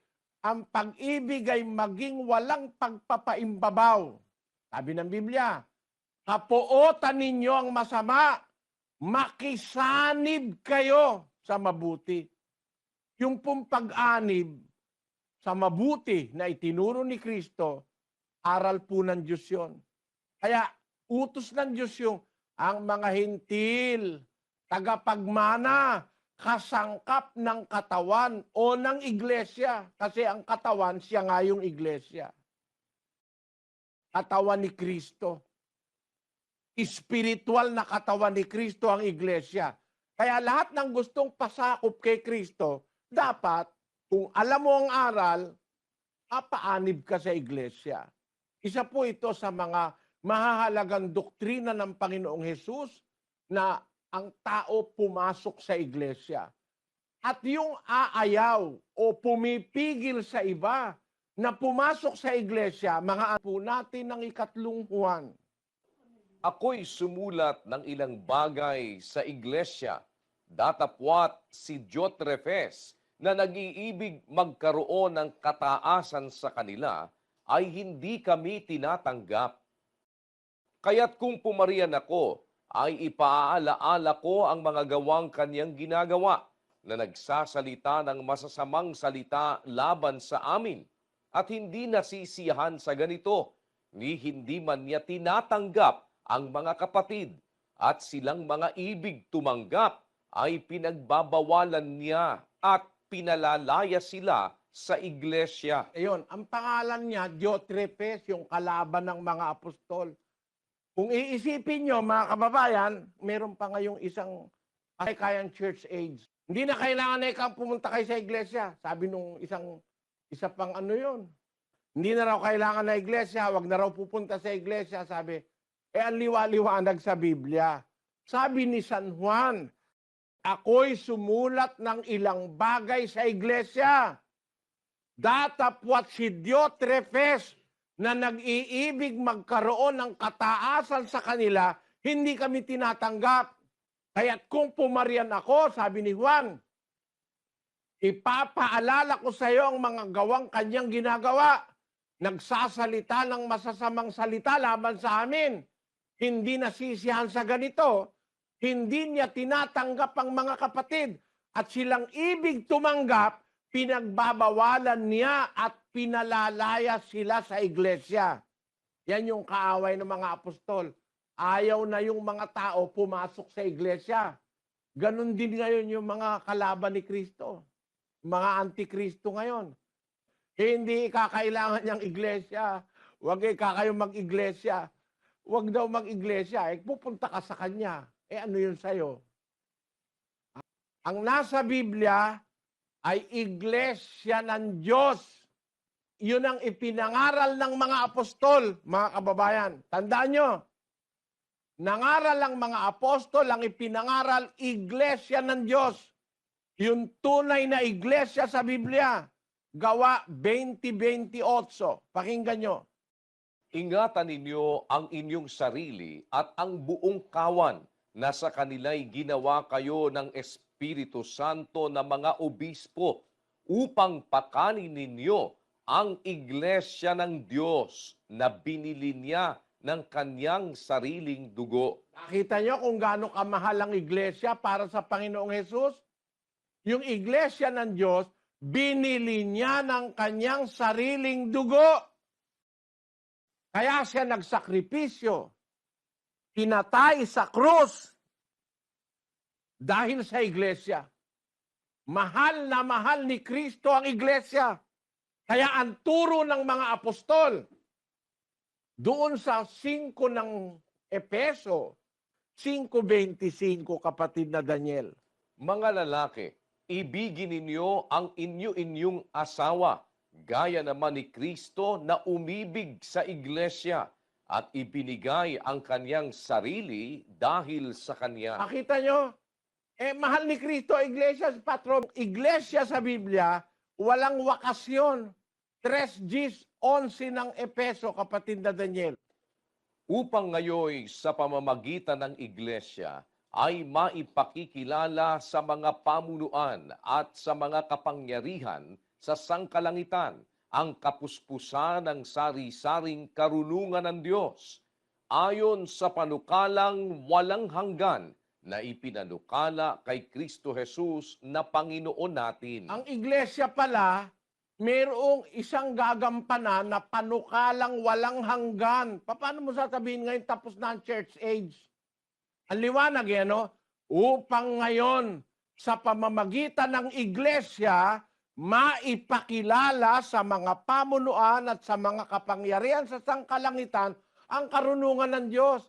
ang pag-ibig ay maging walang pagpapaimbabaw. Sabi ng Biblia, kapuotan ninyo ang masama, makisanib kayo sa mabuti. Yung pong pag-anib sa mabuti na itinuro ni Kristo, aral po ng Diyos yun. Kaya utos ng Diyos yung ang mga hintil, tagapagmana, kasangkap ng katawan o ng iglesia. Kasi ang katawan, siya nga yung iglesia. Katawan ni Kristo. Espiritual na katawan ni Kristo ang iglesia. Kaya lahat ng gustong pasakop kay Kristo, dapat, kung alam mo ang aral, paanib ka sa iglesia. Isa po ito sa mga mahahalagang doktrina ng Panginoong Hesus na ang tao pumasok sa iglesia. At yung aayaw o pumipigil sa iba na pumasok sa iglesia, mga po natin ng 3 Juan. Ako'y sumulat ng ilang bagay sa iglesia, datapwat si Diotrephes na nag-iibig magkaroon ng kataasan sa kanila ay hindi kami tinatanggap. Kaya't kung pumarian ako, ay ipaaalaala ko ang mga gawang kanyang ginagawa na nagsasalita ng masasamang salita laban sa amin at hindi nasisiyahan sa ganito, ni hindi man niya tinatanggap ang mga kapatid at silang mga ibig tumanggap ay pinagbabawalan niya at pinalalaya sila sa iglesia. Ayun, ang pangalan niya, Diotrephes, yung kalaban ng mga apostol. Kung iisipin nyo, mga kababayan, meron pa ngayong isang kayang church age. Hindi na kailangan na ikaw pumunta kayo sa iglesia. Sabi nung isa pang ano yun. Hindi na raw kailangan na iglesia, wag na raw pupunta sa iglesia. Sabi, ang liwa-liwanag sa Biblia. Sabi ni San Juan, ako'y sumulat ng ilang bagay sa iglesia. Datapwat si Diotrephes na nag-iibig magkaroon ng kataasan sa kanila, hindi kami tinatanggap. Kaya't kung pumarian ako, sabi ni Juan, ipapaalala ko sa iyo ang mga gawang kanyang ginagawa. Nagsasalita ng masasamang salita laban sa amin. Hindi nasisiyahan sa ganito. Hindi niya tinatanggap ang mga kapatid. At silang ibig tumanggap, pinagbabawalan niya at pinalalaya sila sa iglesia. Yan yung kaaway ng mga apostol. ayaw na yung mga tao pumasok sa iglesia. Ganon din ngayon yung mga kalaban ni Kristo. Mga antikristo ngayon. Hindi kakailangan niyang iglesia. Huwag kayo mag-iglesia. Huwag daw mag-iglesia. Pupunta ka sa kanya. Ano yun sa'yo? Ang nasa Biblia ay iglesia ng Diyos. Yun ang ipinangaral ng mga apostol, mga kababayan. Tandaan nyo, nangaral ang mga apostol, ang ipinangaral, iglesia ng Diyos. Yung tunay na iglesia sa Biblia. Gawa 20:28. Pakinggan nyo. Ingatan ninyo ang inyong sarili at ang buong kawan na sa kanila'y ginawa kayo ng Espiritu Santo na mga obispo upang pakanin ninyo ang iglesia ng Diyos na binili niya ng kanyang sariling dugo. Nakita nyo kung gaano kamahal ang iglesia para sa Panginoong Hesus? Yung iglesia ng Diyos, binili niya ng kanyang sariling dugo. Kaya siya nagsakripisyo, pinatay sa krus dahil sa iglesia. Mahal na mahal ni Kristo ang iglesia. Kaya ang turo ng mga apostol, doon sa 5 ng Epeso, 5:25, kapatid na Daniel. Mga lalaki, ibigin ninyo ang inyo-inyong asawa, gaya naman ni Kristo na umibig sa iglesia at ibinigay ang kanyang sarili dahil sa kanya. Nakita nyo? Mahal ni Kristo, iglesia, patron. Iglesia sa Biblia, walang wakasyon. 3:11 ng Epeso, kapatid na Daniel. Upang ngayon sa pamamagitan ng iglesia ay maipakikilala sa mga pamunuan at sa mga kapangyarihan sa sangkalangitan ang kapuspusan ng sari-saring karunungan ng Diyos ayon sa panukalang walang hanggan na ipinanukala kay Kristo Jesus na Panginoon natin. Ang iglesia pala, mayroong isang gagampanan na panukalang walang hanggan. Paano mo sasabihin ngayon tapos na ang church age? Ang liwanag yan, no? Upang ngayon, sa pamamagitan ng iglesia, maipakilala sa mga pamunuan at sa mga kapangyarihan sa sangkalangitan ang karunungan ng Diyos.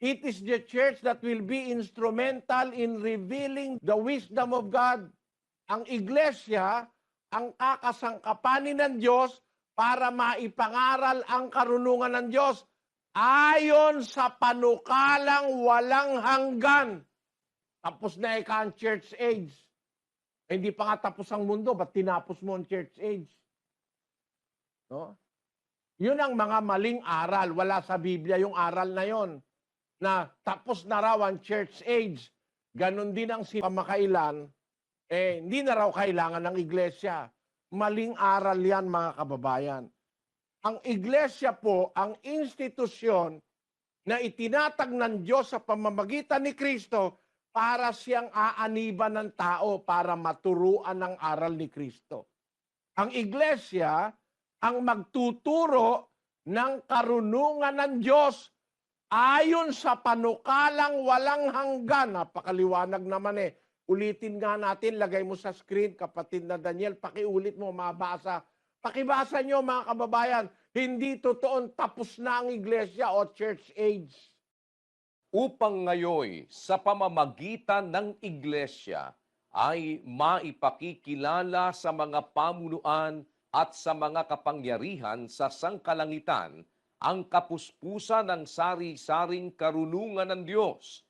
It is the church that will be instrumental in revealing the wisdom of God. Ang iglesia, ang kakasangkapanin ng Diyos para maipangaral ang karunungan ng Diyos ayon sa panukalang walang hanggan. Tapos na ang church age. Hindi pa nga tapos ang mundo, ba't tinapos mo ang church age? No? Yun ang mga maling aral. Wala sa Biblia yung aral na yon. Na tapos na raw ang church age. Ganon din ang pamakailan. Hindi na raw kailangan ng iglesia. Maling aral yan, mga kababayan. Ang iglesia po, ang institusyon na itinatag ng Diyos sa pamamagitan ni Kristo para siyang aaniban ng tao para maturuan ng aral ni Kristo. Ang iglesia ang magtuturo ng karunungan ng Diyos ayon sa panukalang walang hanggan. Napakaliwanag naman Ulitin nga natin, lagay mo sa screen, kapatid na Daniel, pakiulit mo, mabasa. Pakibasa nyo, mga kababayan, hindi totoong tapos na ang iglesia o church age. Upang ngayon sa pamamagitan ng iglesia ay maipakikilala sa mga pamunuan at sa mga kapangyarihan sa sangkalangitan ang kapuspusan ng sari-saring karunungan ng Diyos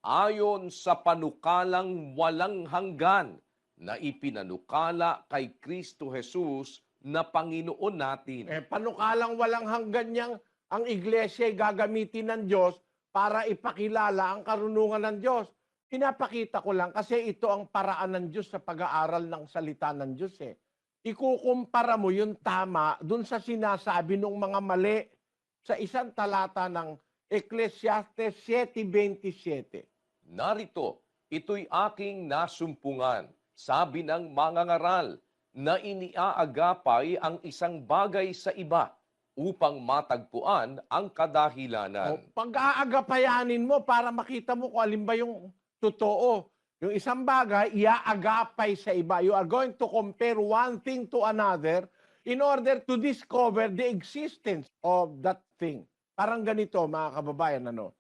ayon sa panukalang walang hanggan na ipinanukala kay Kristo Jesus na Panginoon natin. Panukalang walang hanggan niyang ang iglesia ay gagamitin ng Diyos para ipakilala ang karunungan ng Diyos. Pinapakita ko lang kasi ito ang paraan ng Diyos sa pag-aaral ng salita ng Diyos. Ikukumpara mo yung tama dun sa sinasabi ng mga mali sa isang talata ng Ecclesiastes 7:27. Narito, ito'y aking nasumpungan, sabi ng mangangaral, na iniaagapay ang isang bagay sa iba upang matagpuan ang kadahilanan. Pag-aagapayanin mo para makita mo kung alin ba yung totoo. Yung isang bagay, iaagapay sa iba. You are going to compare one thing to another in order to discover the existence of that thing. Parang ganito, mga kababayan, ano?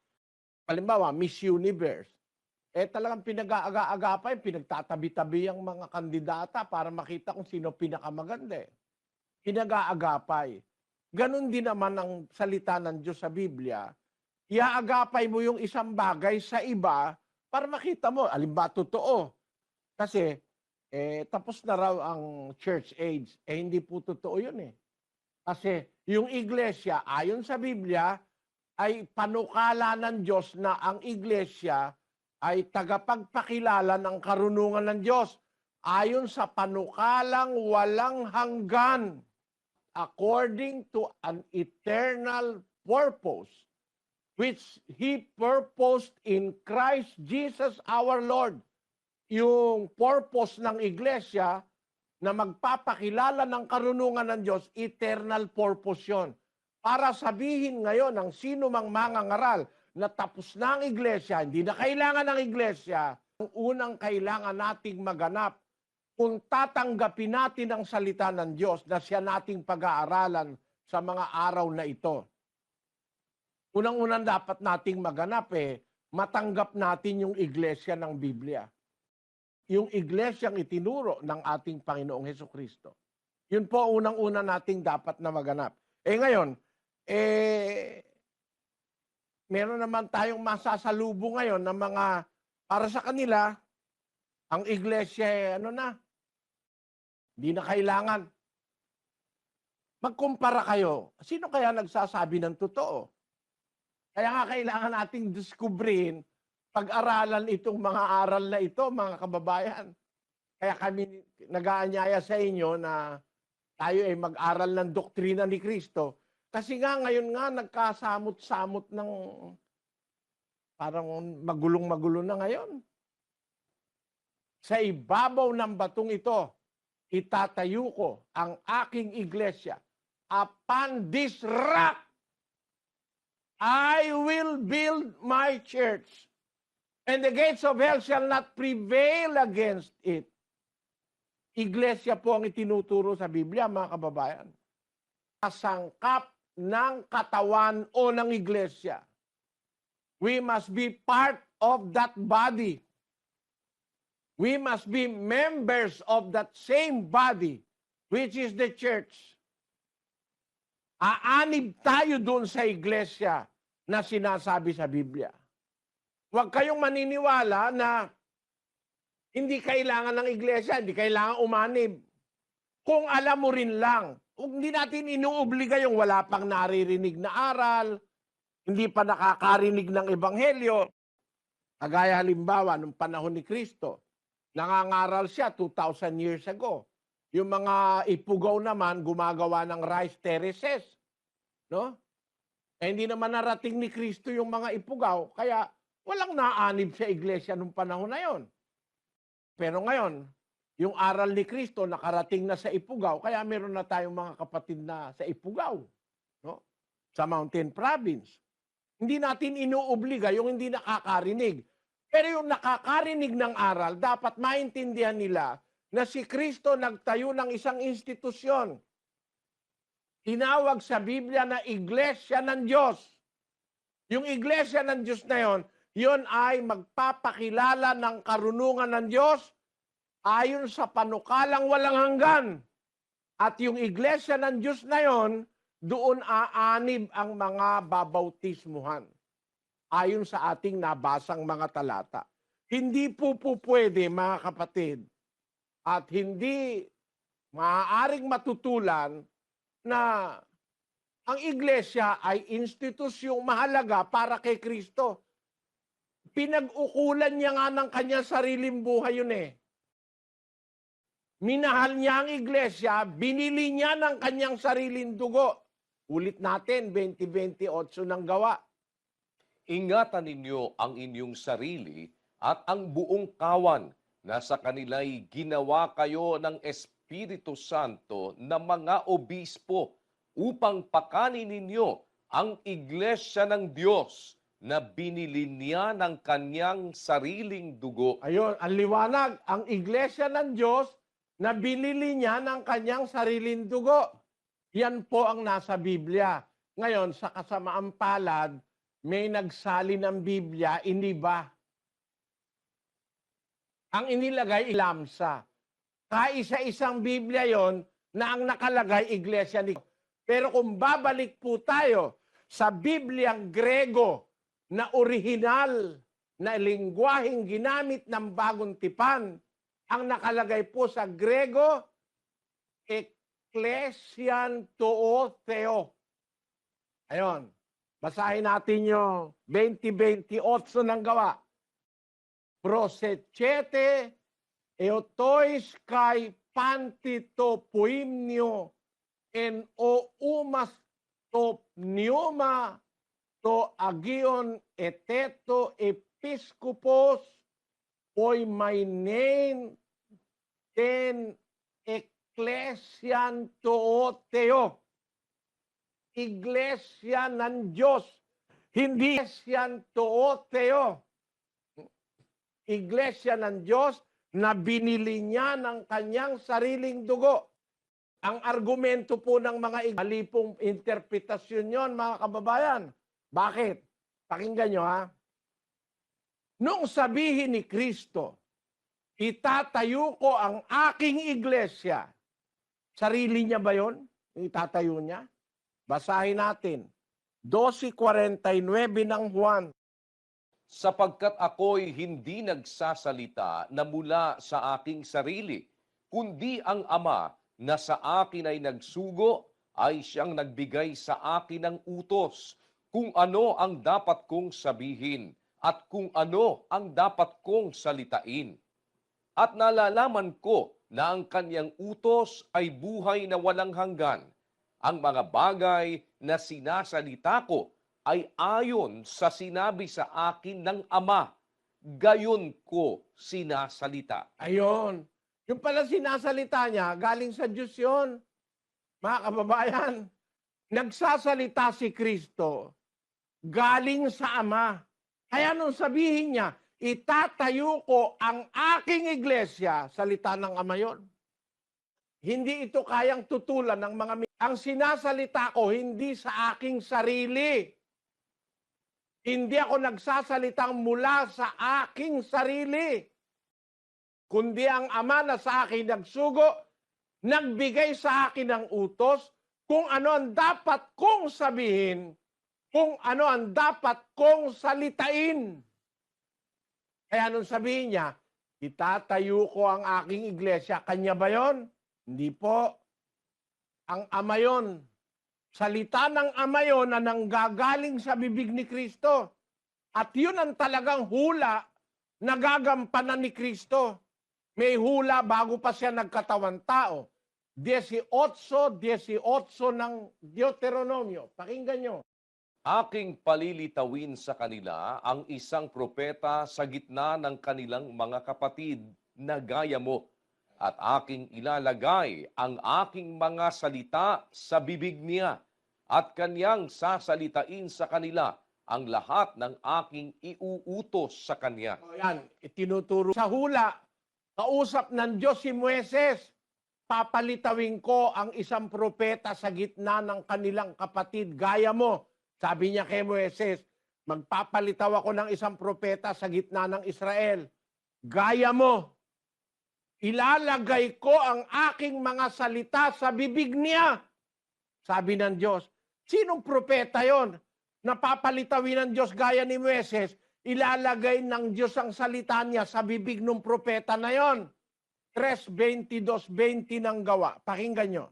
Halimbawa, Miss Universe. Talagang pinag-aagapay, pinagtatabi-tabi ang mga kandidata para makita kung sino pinakamaganda. Pinag-aagapay. Ganon din naman ang salita ng Diyos sa Biblia. Iaagapay mo yung isang bagay sa iba para makita mo, alin ba totoo? Kasi, tapos na raw ang church age. Hindi po totoo yun eh. Kasi yung iglesia, ayon sa Biblia, ay panukala ng Diyos na ang iglesia ay tagapagpakilala ng karunungan ng Diyos. Ayon sa panukalang walang hanggan, according to an eternal purpose, which He purposed in Christ Jesus our Lord. Yung purpose ng iglesia na magpapakilala ng karunungan ng Diyos, eternal purpose yun. Para sabihin ngayon ng sino mang mangangaral na tapos na ang iglesia, hindi na kailangan ng iglesia, ang unang kailangan nating maganap kung tatanggapin natin ang salita ng Diyos na siya nating pag-aaralan sa mga araw na ito. Unang-unang dapat nating maganap matanggap natin yung iglesia ng Biblia. Yung iglesyang itinuro ng ating Panginoong Hesukristo. Yun po unang-una nating dapat na maganap. Ngayon, meron naman tayong masasalubong ngayon ng mga, para sa kanila, ang iglesia, hindi na kailangan. Magkumpara kayo. Sino kaya nagsasabi ng totoo? Kaya nga kailangan nating diskubrin, pag-aralan itong mga aral na ito, mga kababayan. Kaya kami nag-aanyaya sa inyo na tayo ay mag-aral ng doktrina ni Kristo. Kasi nga ngayon nga nagkasamot-samot ng parang magulong-magulo na ngayon. Sa ibabaw ng batong ito, itatayo ko ang aking iglesia. Upon this rock, I will build my church, and the gates of hell shall not prevail against it. Iglesia po ang itinuturo sa Biblia, mga kababayan. Kasangkap ng katawan o ng iglesia. We must be part of that body. We must be members of that same body, which is the church. Aanib tayo doon sa iglesia na sinasabi sa Biblia. Huwag kayong maniniwala na hindi kailangan ng iglesia, hindi kailangan umanib. Kung alam mo rin lang, hindi natin inuobliga yung wala pang naririnig na aral, hindi pa nakakarinig ng ebanghelyo. Kagaya halimbawa, nung panahon ni Kristo, nangangaral siya 2,000 years ago. Yung mga ipugaw naman, gumagawa ng rice terraces. No? Hindi naman narating ni Kristo yung mga ipugaw, kaya walang naanib sa iglesia nung panahon na yon. Pero ngayon, yung aral ni Kristo nakarating na sa ipugaw, kaya meron na tayong mga kapatid na sa ipugaw. No? Sa Mountain Province. Hindi natin inuobliga yung hindi nakakarinig. Pero yung nakakarinig ng aral, dapat maintindihan nila na si Kristo nagtayo ng isang institusyon. Tinawag sa Biblia na Iglesia ng Diyos. Yung Iglesia ng Diyos na yon ay magpapakilala ng karunungan ng Diyos ayon sa panukalang walang hanggan. At yung Iglesia ng Diyos na yon, doon aanib ang mga babautismuhan. Ayon sa ating nabasang mga talata. Hindi po pwede, mga kapatid, at hindi maaaring matutulan na ang iglesia ay institusyong mahalaga para kay Kristo. Pinag-ukulan niya nga ng kanyang sariling buhay yun eh. Minahal niya ang iglesia, binili niya ng kanyang sariling dugo. Ulit natin, 20:28 ng Gawa. Ingatan ninyo ang inyong sarili at ang buong kawan na sa kanila'y ginawa kayo ng Espiritu Santo na mga obispo upang pakanin ninyo ang iglesia ng Diyos na binili niya ng kanyang sariling dugo. Ayun, ang liwanag, ang iglesia ng Diyos na binili niya ng kanyang sariling dugo. Yan po ang nasa Biblia. Ngayon, sa kasamaang palad, may nagsali ng Biblia, hindi ba? Ang inilagay, ilamsa. Kaisa-isang Biblia yon na ang nakalagay, iglesia ni. Pero kung babalik po tayo sa Bibliang Grego na orihinal na lingwaheng ginamit ng Bagong Tipan, ang nakalagay po sa Grego, Ecclesian to Theo. Ayon, basahin natin yung 20-28 ng gawa. Prosechete eotois kai pantito poimnio en o umas to pneuma to agion eteto episkopos poi mainen ten ecclesian to Theo. Iglesia ng Diyos, hindi Ecclesian to Theo. Iglesia ng Diyos na binili niya ng kanyang sariling dugo. Ang argumento po ng mga mali pong interpretasyon yon, mga kababayan. Bakit? Pakinggan nyo ha. Nung sabihin ni Kristo, itatayo ko ang aking iglesia, sarili niya ba yon? Itatayo niya? Basahin natin. 12:49 ng Juan. Sapagkat ako'y hindi nagsasalita na mula sa aking sarili, kundi ang Ama na sa akin ay nagsugo ay siyang nagbigay sa akin ng utos kung ano ang dapat kong sabihin at kung ano ang dapat kong salitain. At nalalaman ko na ang kanyang utos ay buhay na walang hanggan. Ang mga bagay na sinasalita ko ay ayon sa sinabi sa akin ng Ama, gayon ko sinasalita. Ayon. Yung pala sinasalita niya, galing sa Diyos yun. Mga kababayan, nagsasalita si Kristo, galing sa Ama. Kaya nung sabihin niya, itatayo ko ang aking iglesia, salita ng Ama yon. Hindi ito kayang tutulan ng mga... Ang sinasalita ko, hindi sa aking sarili. Hindi ako nagsasalitang mula sa aking sarili. Kundi ang Ama na sa akin nagsugo, nagbigay sa akin ng utos kung ano ang dapat kong sabihin, kung ano ang dapat kong salitain. Kaya nung sabihin niya, itatayo ko ang aking iglesia, kanya ba yon? Hindi po. Ang Ama yon. Salita ng Ama yon na nanggagaling sa bibig ni Kristo. At yun ang talagang hula na gagampanan ni Kristo. May hula bago pa siya nagkatawang tao. 18:18 ng Deuteronomio. Pakinggan nyo. Aking palilitawin sa kanila ang isang propeta sa gitna ng kanilang mga kapatid na gaya mo. At aking ilalagay ang aking mga salita sa bibig niya at kanyang sasalitain sa kanila ang lahat ng aking iuutos sa kanya. O yan, itinuturo sa hula. Kausap ng Diyos si Moises. Papalitawin ko ang isang propeta sa gitna ng kanilang kapatid. Gaya mo. Sabi niya kay Moises, magpapalitaw ako ng isang propeta sa gitna ng Israel. Gaya mo. Ilalagay ko ang aking mga salita sa bibig niya. Sabi ng Diyos, sinong propeta yon? Napapalitawin ng Diyos gaya ni Moises, ilalagay ng Diyos ang salita niya sa bibig ng propeta na yon. 3:22-20 ng gawa. Pakinggan nyo.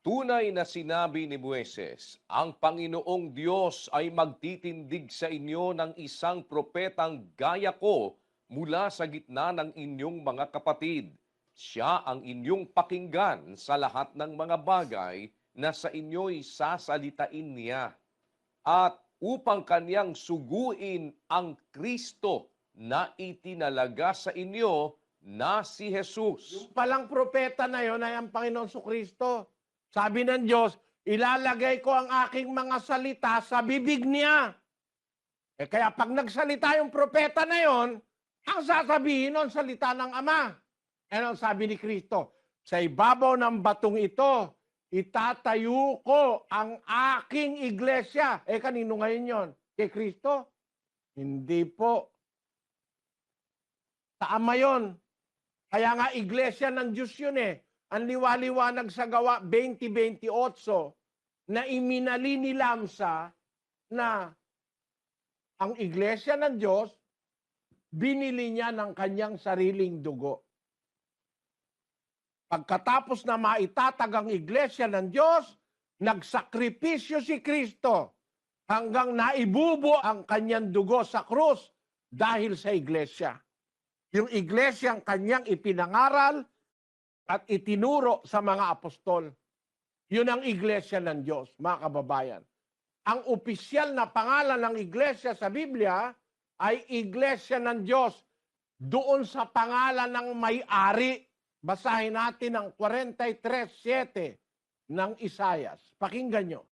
Tunay na sinabi ni Moises, ang Panginoong Diyos ay magtitindig sa inyo ng isang propetang gaya ko mula sa gitna ng inyong mga kapatid. Siya ang inyong pakinggan sa lahat ng mga bagay na sa inyo'y sasalitain niya. At upang kanyang suguin ang Kristo na itinalaga sa inyo na si Jesus. Yung palang propeta na yon ay ang Panginoon Kristo. Sabi ng Diyos, ilalagay ko ang aking mga salita sa bibig niya. Kaya pag nagsalita yung propeta na yon, ang sasabihin nun, salita ng Ama. Ano ang sabi ni Kristo? Sa ibabaw ng batong ito, itatayo ko ang aking iglesia. Kanino ngayon yon? Kay Kristo? Hindi po. Sa Ama yon. Kaya nga iglesia ng Diyos yun Ang liwaliwanag sa Gawa 20:28 na iminali ni Lamsa na ang iglesia ng Diyos, binili niya ng kanyang sariling dugo. Pagkatapos na maitatag ang iglesia ng Diyos, nagsakripisyo si Kristo hanggang naibubo ang kanyang dugo sa krus dahil sa iglesia. Yung iglesia ang kanyang ipinangaral at itinuro sa mga apostol. Yun ang iglesia ng Diyos, mga kababayan. Ang opisyal na pangalan ng iglesia sa Biblia ay Iglesia ng Diyos. Doon sa pangalan ng may-ari, basahin natin ang 43:7 ng Isaias. Pakinggan nyo.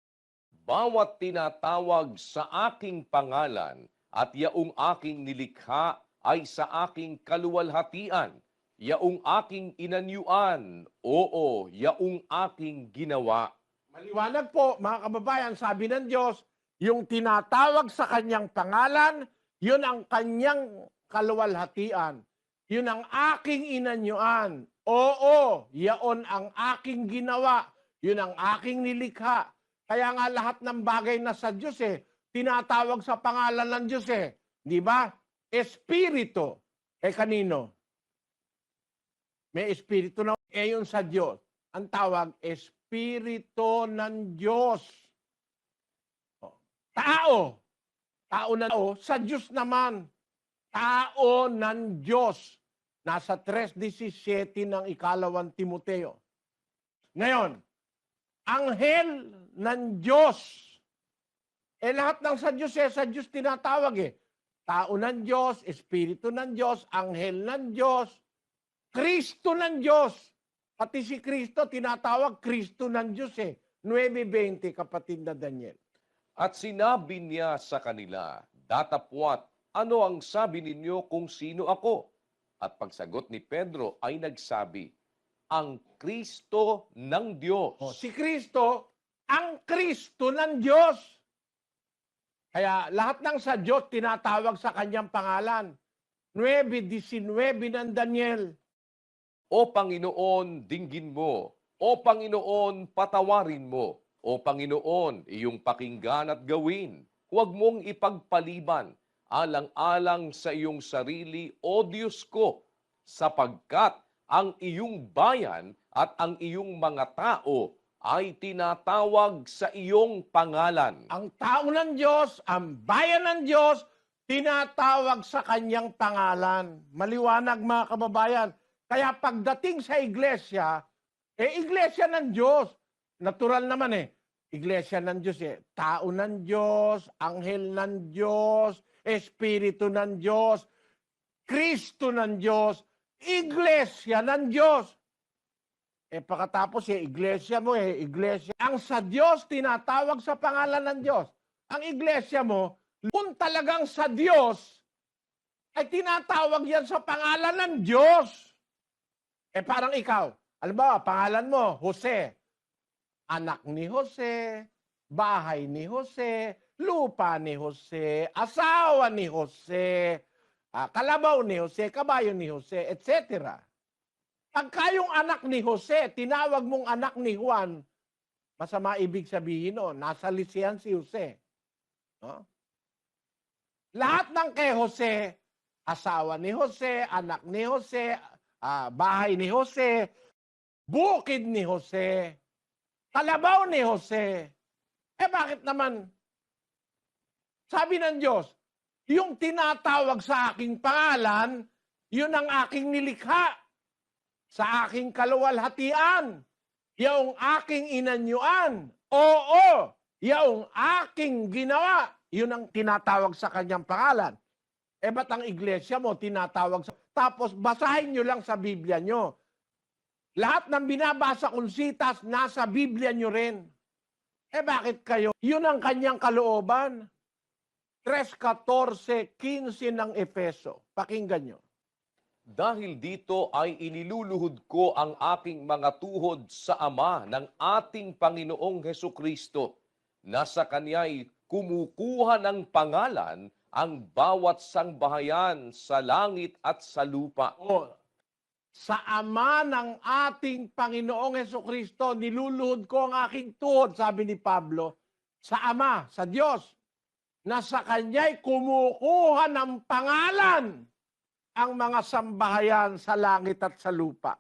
Bawat tinatawag sa aking pangalan at yaong aking nilikha ay sa aking kaluwalhatian. Yaong aking inanyuan, oo, yaong aking ginawa. Maliwanag po, mga kababayan, sabi ng Diyos, yung tinatawag sa kanyang pangalan, yun ang kanyang kaluwalhatian. Yun ang aking inanyuan. Oo, yaon ang aking ginawa. Yun ang aking nilikha. Kaya nga lahat ng bagay na sa Diyos tinatawag sa pangalan ng Diyos Di ba? Espiritu. Kanino? May espiritu na yun sa Diyos. Ang tawag, Espiritu ng Diyos. Tao. Tao na tao, sa Diyos naman. Tao ng Diyos. Nasa 3:17 ng 2 Timoteo. Ngayon, anghel ng Diyos. Lahat ng sa Diyos sa Diyos tinatawag Tao ng Diyos, Espiritu ng Diyos, anghel ng Diyos, Kristo ng Diyos. Pati si Kristo, tinatawag Kristo ng Diyos 9:20, kapatid na Daniel. At sinabi niya sa kanila, datapwat, ano ang sabi ninyo kung sino ako? At pagsagot ni Pedro ay nagsabi, ang Kristo ng Diyos. Si Kristo, ang Kristo ng Diyos. Kaya lahat ng sa Diyos tinatawag sa kanyang pangalan. 9:19 ng Daniel. O Panginoon, dinggin mo. O Panginoon, patawarin mo. O Panginoon, iyong pakinggan at gawin. Huwag mong ipagpaliban, alang-alang sa iyong sarili, O Diyos ko, sapagkat ang iyong bayan at ang iyong mga tao ay tinatawag sa iyong pangalan. Ang tao ng Diyos, ang bayan ng Diyos, tinatawag sa kanyang pangalan. Maliwanag, mga kababayan. Kaya pagdating sa iglesia, iglesia ng Diyos. Natural naman iglesia ng Diyos Tao ng Diyos, anghel ng Diyos, Espiritu ng Diyos, Kristo ng Diyos, iglesia ng Diyos. Pagkatapos iglesia mo iglesia. Ang sa Diyos tinatawag sa pangalan ng Diyos. Ang iglesia mo, kung talagang sa Diyos, ay tinatawag yan sa pangalan ng Diyos. Parang ikaw, alam ba, pangalan mo, Jose. Anak ni Jose, bahay ni Jose, lupa ni Jose, asawa ni Jose, kalabaw ni Jose, kabayo ni Jose, etc. Pagka yung anak ni Jose, tinawag mong anak ni Juan, masama ibig sabihin nasa lisihan si Jose. No? Lahat ng kay Jose, asawa ni Jose, anak ni Jose, bahay ni Jose, bukid ni Jose, kalabaw ni Jose. Bakit naman? Sabi ng Diyos, yung tinatawag sa aking pangalan, yun ang aking nilikha. Sa aking kaluwalhatian, yung aking inanyuan. Oo, yung aking ginawa. Yun ang tinatawag sa kanyang pangalan. Ba't ang iglesia mo tinatawag sa... Tapos basahin nyo lang sa Biblia nyo. Lahat ng binabasa kong sitas, nasa Biblia nyo rin. Bakit kayo? Yun ang kanyang kalooban. 3:14-15 ng Efeso. Pakinggan nyo. Dahil dito ay iniluluhod ko ang aking mga tuhod sa Ama ng ating Panginoong Hesukristo, na sa Kanya'y kumukuha ng pangalan ang bawat sangbahayan sa langit at sa lupa. O, sa Ama ng ating Panginoong Hesukristo, niluluhod ko ang aking tuhod, sabi ni Pablo, sa Ama, sa Diyos, na sa Kanya'y kumukuha ng pangalan ang mga sambahayan sa langit at sa lupa.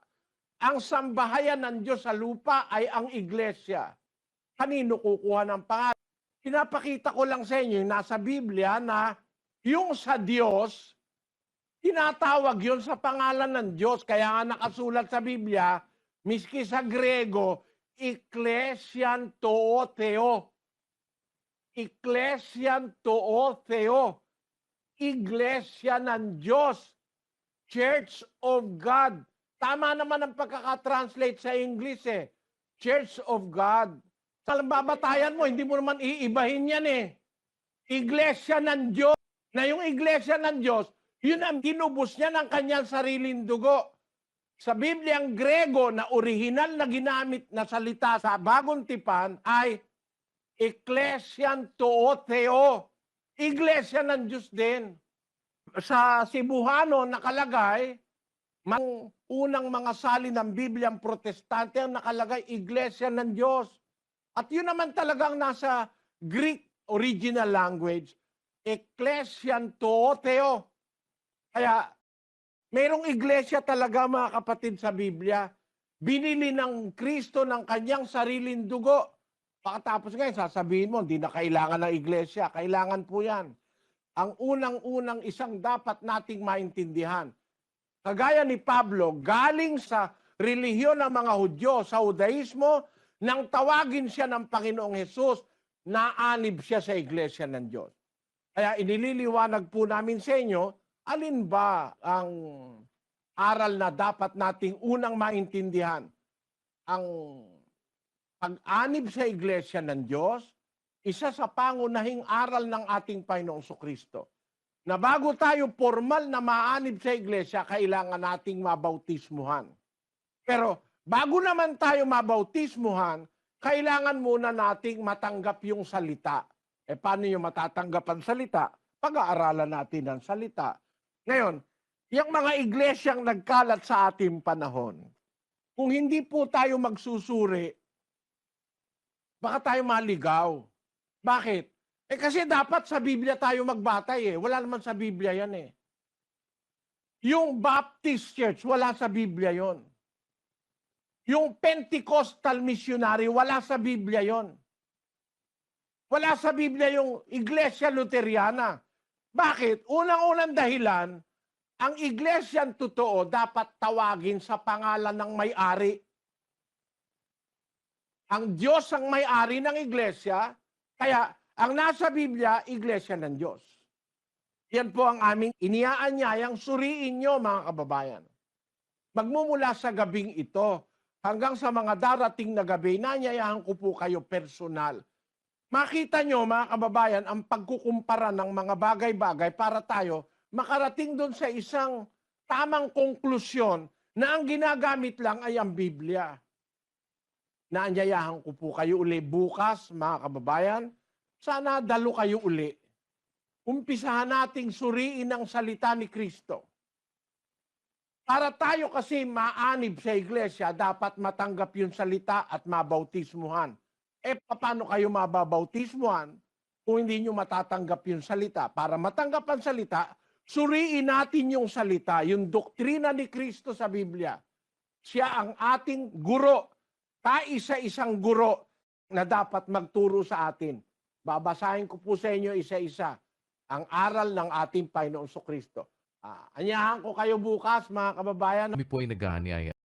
Ang sambahayan ng Diyos sa lupa ay ang iglesia. Kanino kukuha ng pangalan? Pinapakita ko lang sa inyo yung nasa Biblia na yung sa Diyos, tinatawag yun sa pangalan ng Diyos. Kaya nga nakasulat sa Biblia, miski sa Grego, Ecclesian to Theo. Ecclesian to Theo. Iglesia ng Diyos. Church of God. Tama naman ang pagkakatranslate sa English eh. Church of God. Sa babatayan mo, hindi mo naman iibahin yan eh. Iglesia ng Diyos. Na yung iglesia ng Diyos, yun ang ginubos niya ng kanyang sariling dugo. Sa Bibliang Grego na orihinal na ginamit na salita sa Bagong Tipan ay Ecclesian to Theo. Iglesia ng Diyos din. Sa Cebuano nakalagay, unang mga salin ng Bibliang Protestante ang nakalagay, Iglesia ng Diyos. At yun naman talagang nasa Greek original language, Ecclesian to Theo. Kaya, mayroong iglesia talaga mga kapatid sa Biblia. Binili ng Kristo ng kanyang sariling dugo. Pagkatapos ngayon, sasabihin mo, hindi na kailangan ng iglesia. Kailangan po yan. Ang unang-unang isang dapat nating maintindihan. Kagaya ni Pablo, galing sa relihiyon ng mga Hudyo, sa Judaismo, nang tawagin siya ng Panginoong Hesus, naanib siya sa iglesia ng Diyos. Kaya inililiwanag po namin sa inyo, alin ba ang aral na dapat nating unang maintindihan? Ang pag-anib sa iglesia ng Diyos, isa sa pangunahing aral ng ating Panginoong Kristo. Na bago tayo formal na maanib sa iglesia, kailangan nating mabautismuhan. Pero bago naman tayo mabautismuhan, kailangan muna nating matanggap yung salita. Paano yung matatanggap ang salita? Pag-aaralan natin ang salita. Ngayon, yung mga iglesyang nagkalat sa ating panahon, kung hindi po tayo magsusuri, baka tayo maligaw. Bakit? Kasi dapat sa Biblia tayo magbatay eh. Wala naman sa Biblia yan eh. Yung Baptist Church, wala sa Biblia yon. Yung Pentecostal missionary, wala sa Biblia yon. Wala sa Biblia yung Iglesia Luteriana. Bakit? Unang-unang dahilan, ang iglesyang totoo dapat tawagin sa pangalan ng may-ari. Ang Diyos ang may-ari ng iglesia, kaya ang nasa Biblia, iglesia ng Diyos. Yan po ang aming iniaanyayang suriin nyo, mga kababayan. Magmumula sa gabing ito, hanggang sa mga darating na gabi, nanyayahan ko po kayo personal. Makita nyo, mga kababayan, ang pagkukumpara ng mga bagay-bagay para tayo makarating doon sa isang tamang konklusyon na ang ginagamit lang ay ang Biblia. Naanyayahan ko po kayo uli bukas, mga kababayan. Sana dalo kayo uli. Umpisahan nating suriin ang salita ni Kristo. Para tayo kasi maanib sa iglesia, dapat matanggap yung salita at mabautismuhan. Paano kayo mababautismuhan kung hindi nyo matatanggap yung salita? Para matanggap ang salita, suriin natin yung salita, yung doktrina ni Kristo sa Biblia. Siya ang ating guro. Isa-isang guro na dapat magturo sa atin. Babasahin ko po sa inyo isa-isa ang aral ng ating Panginoong Kristo. Anyahan ko kayo bukas, mga kababayan. Kami po ay nag-aanyaya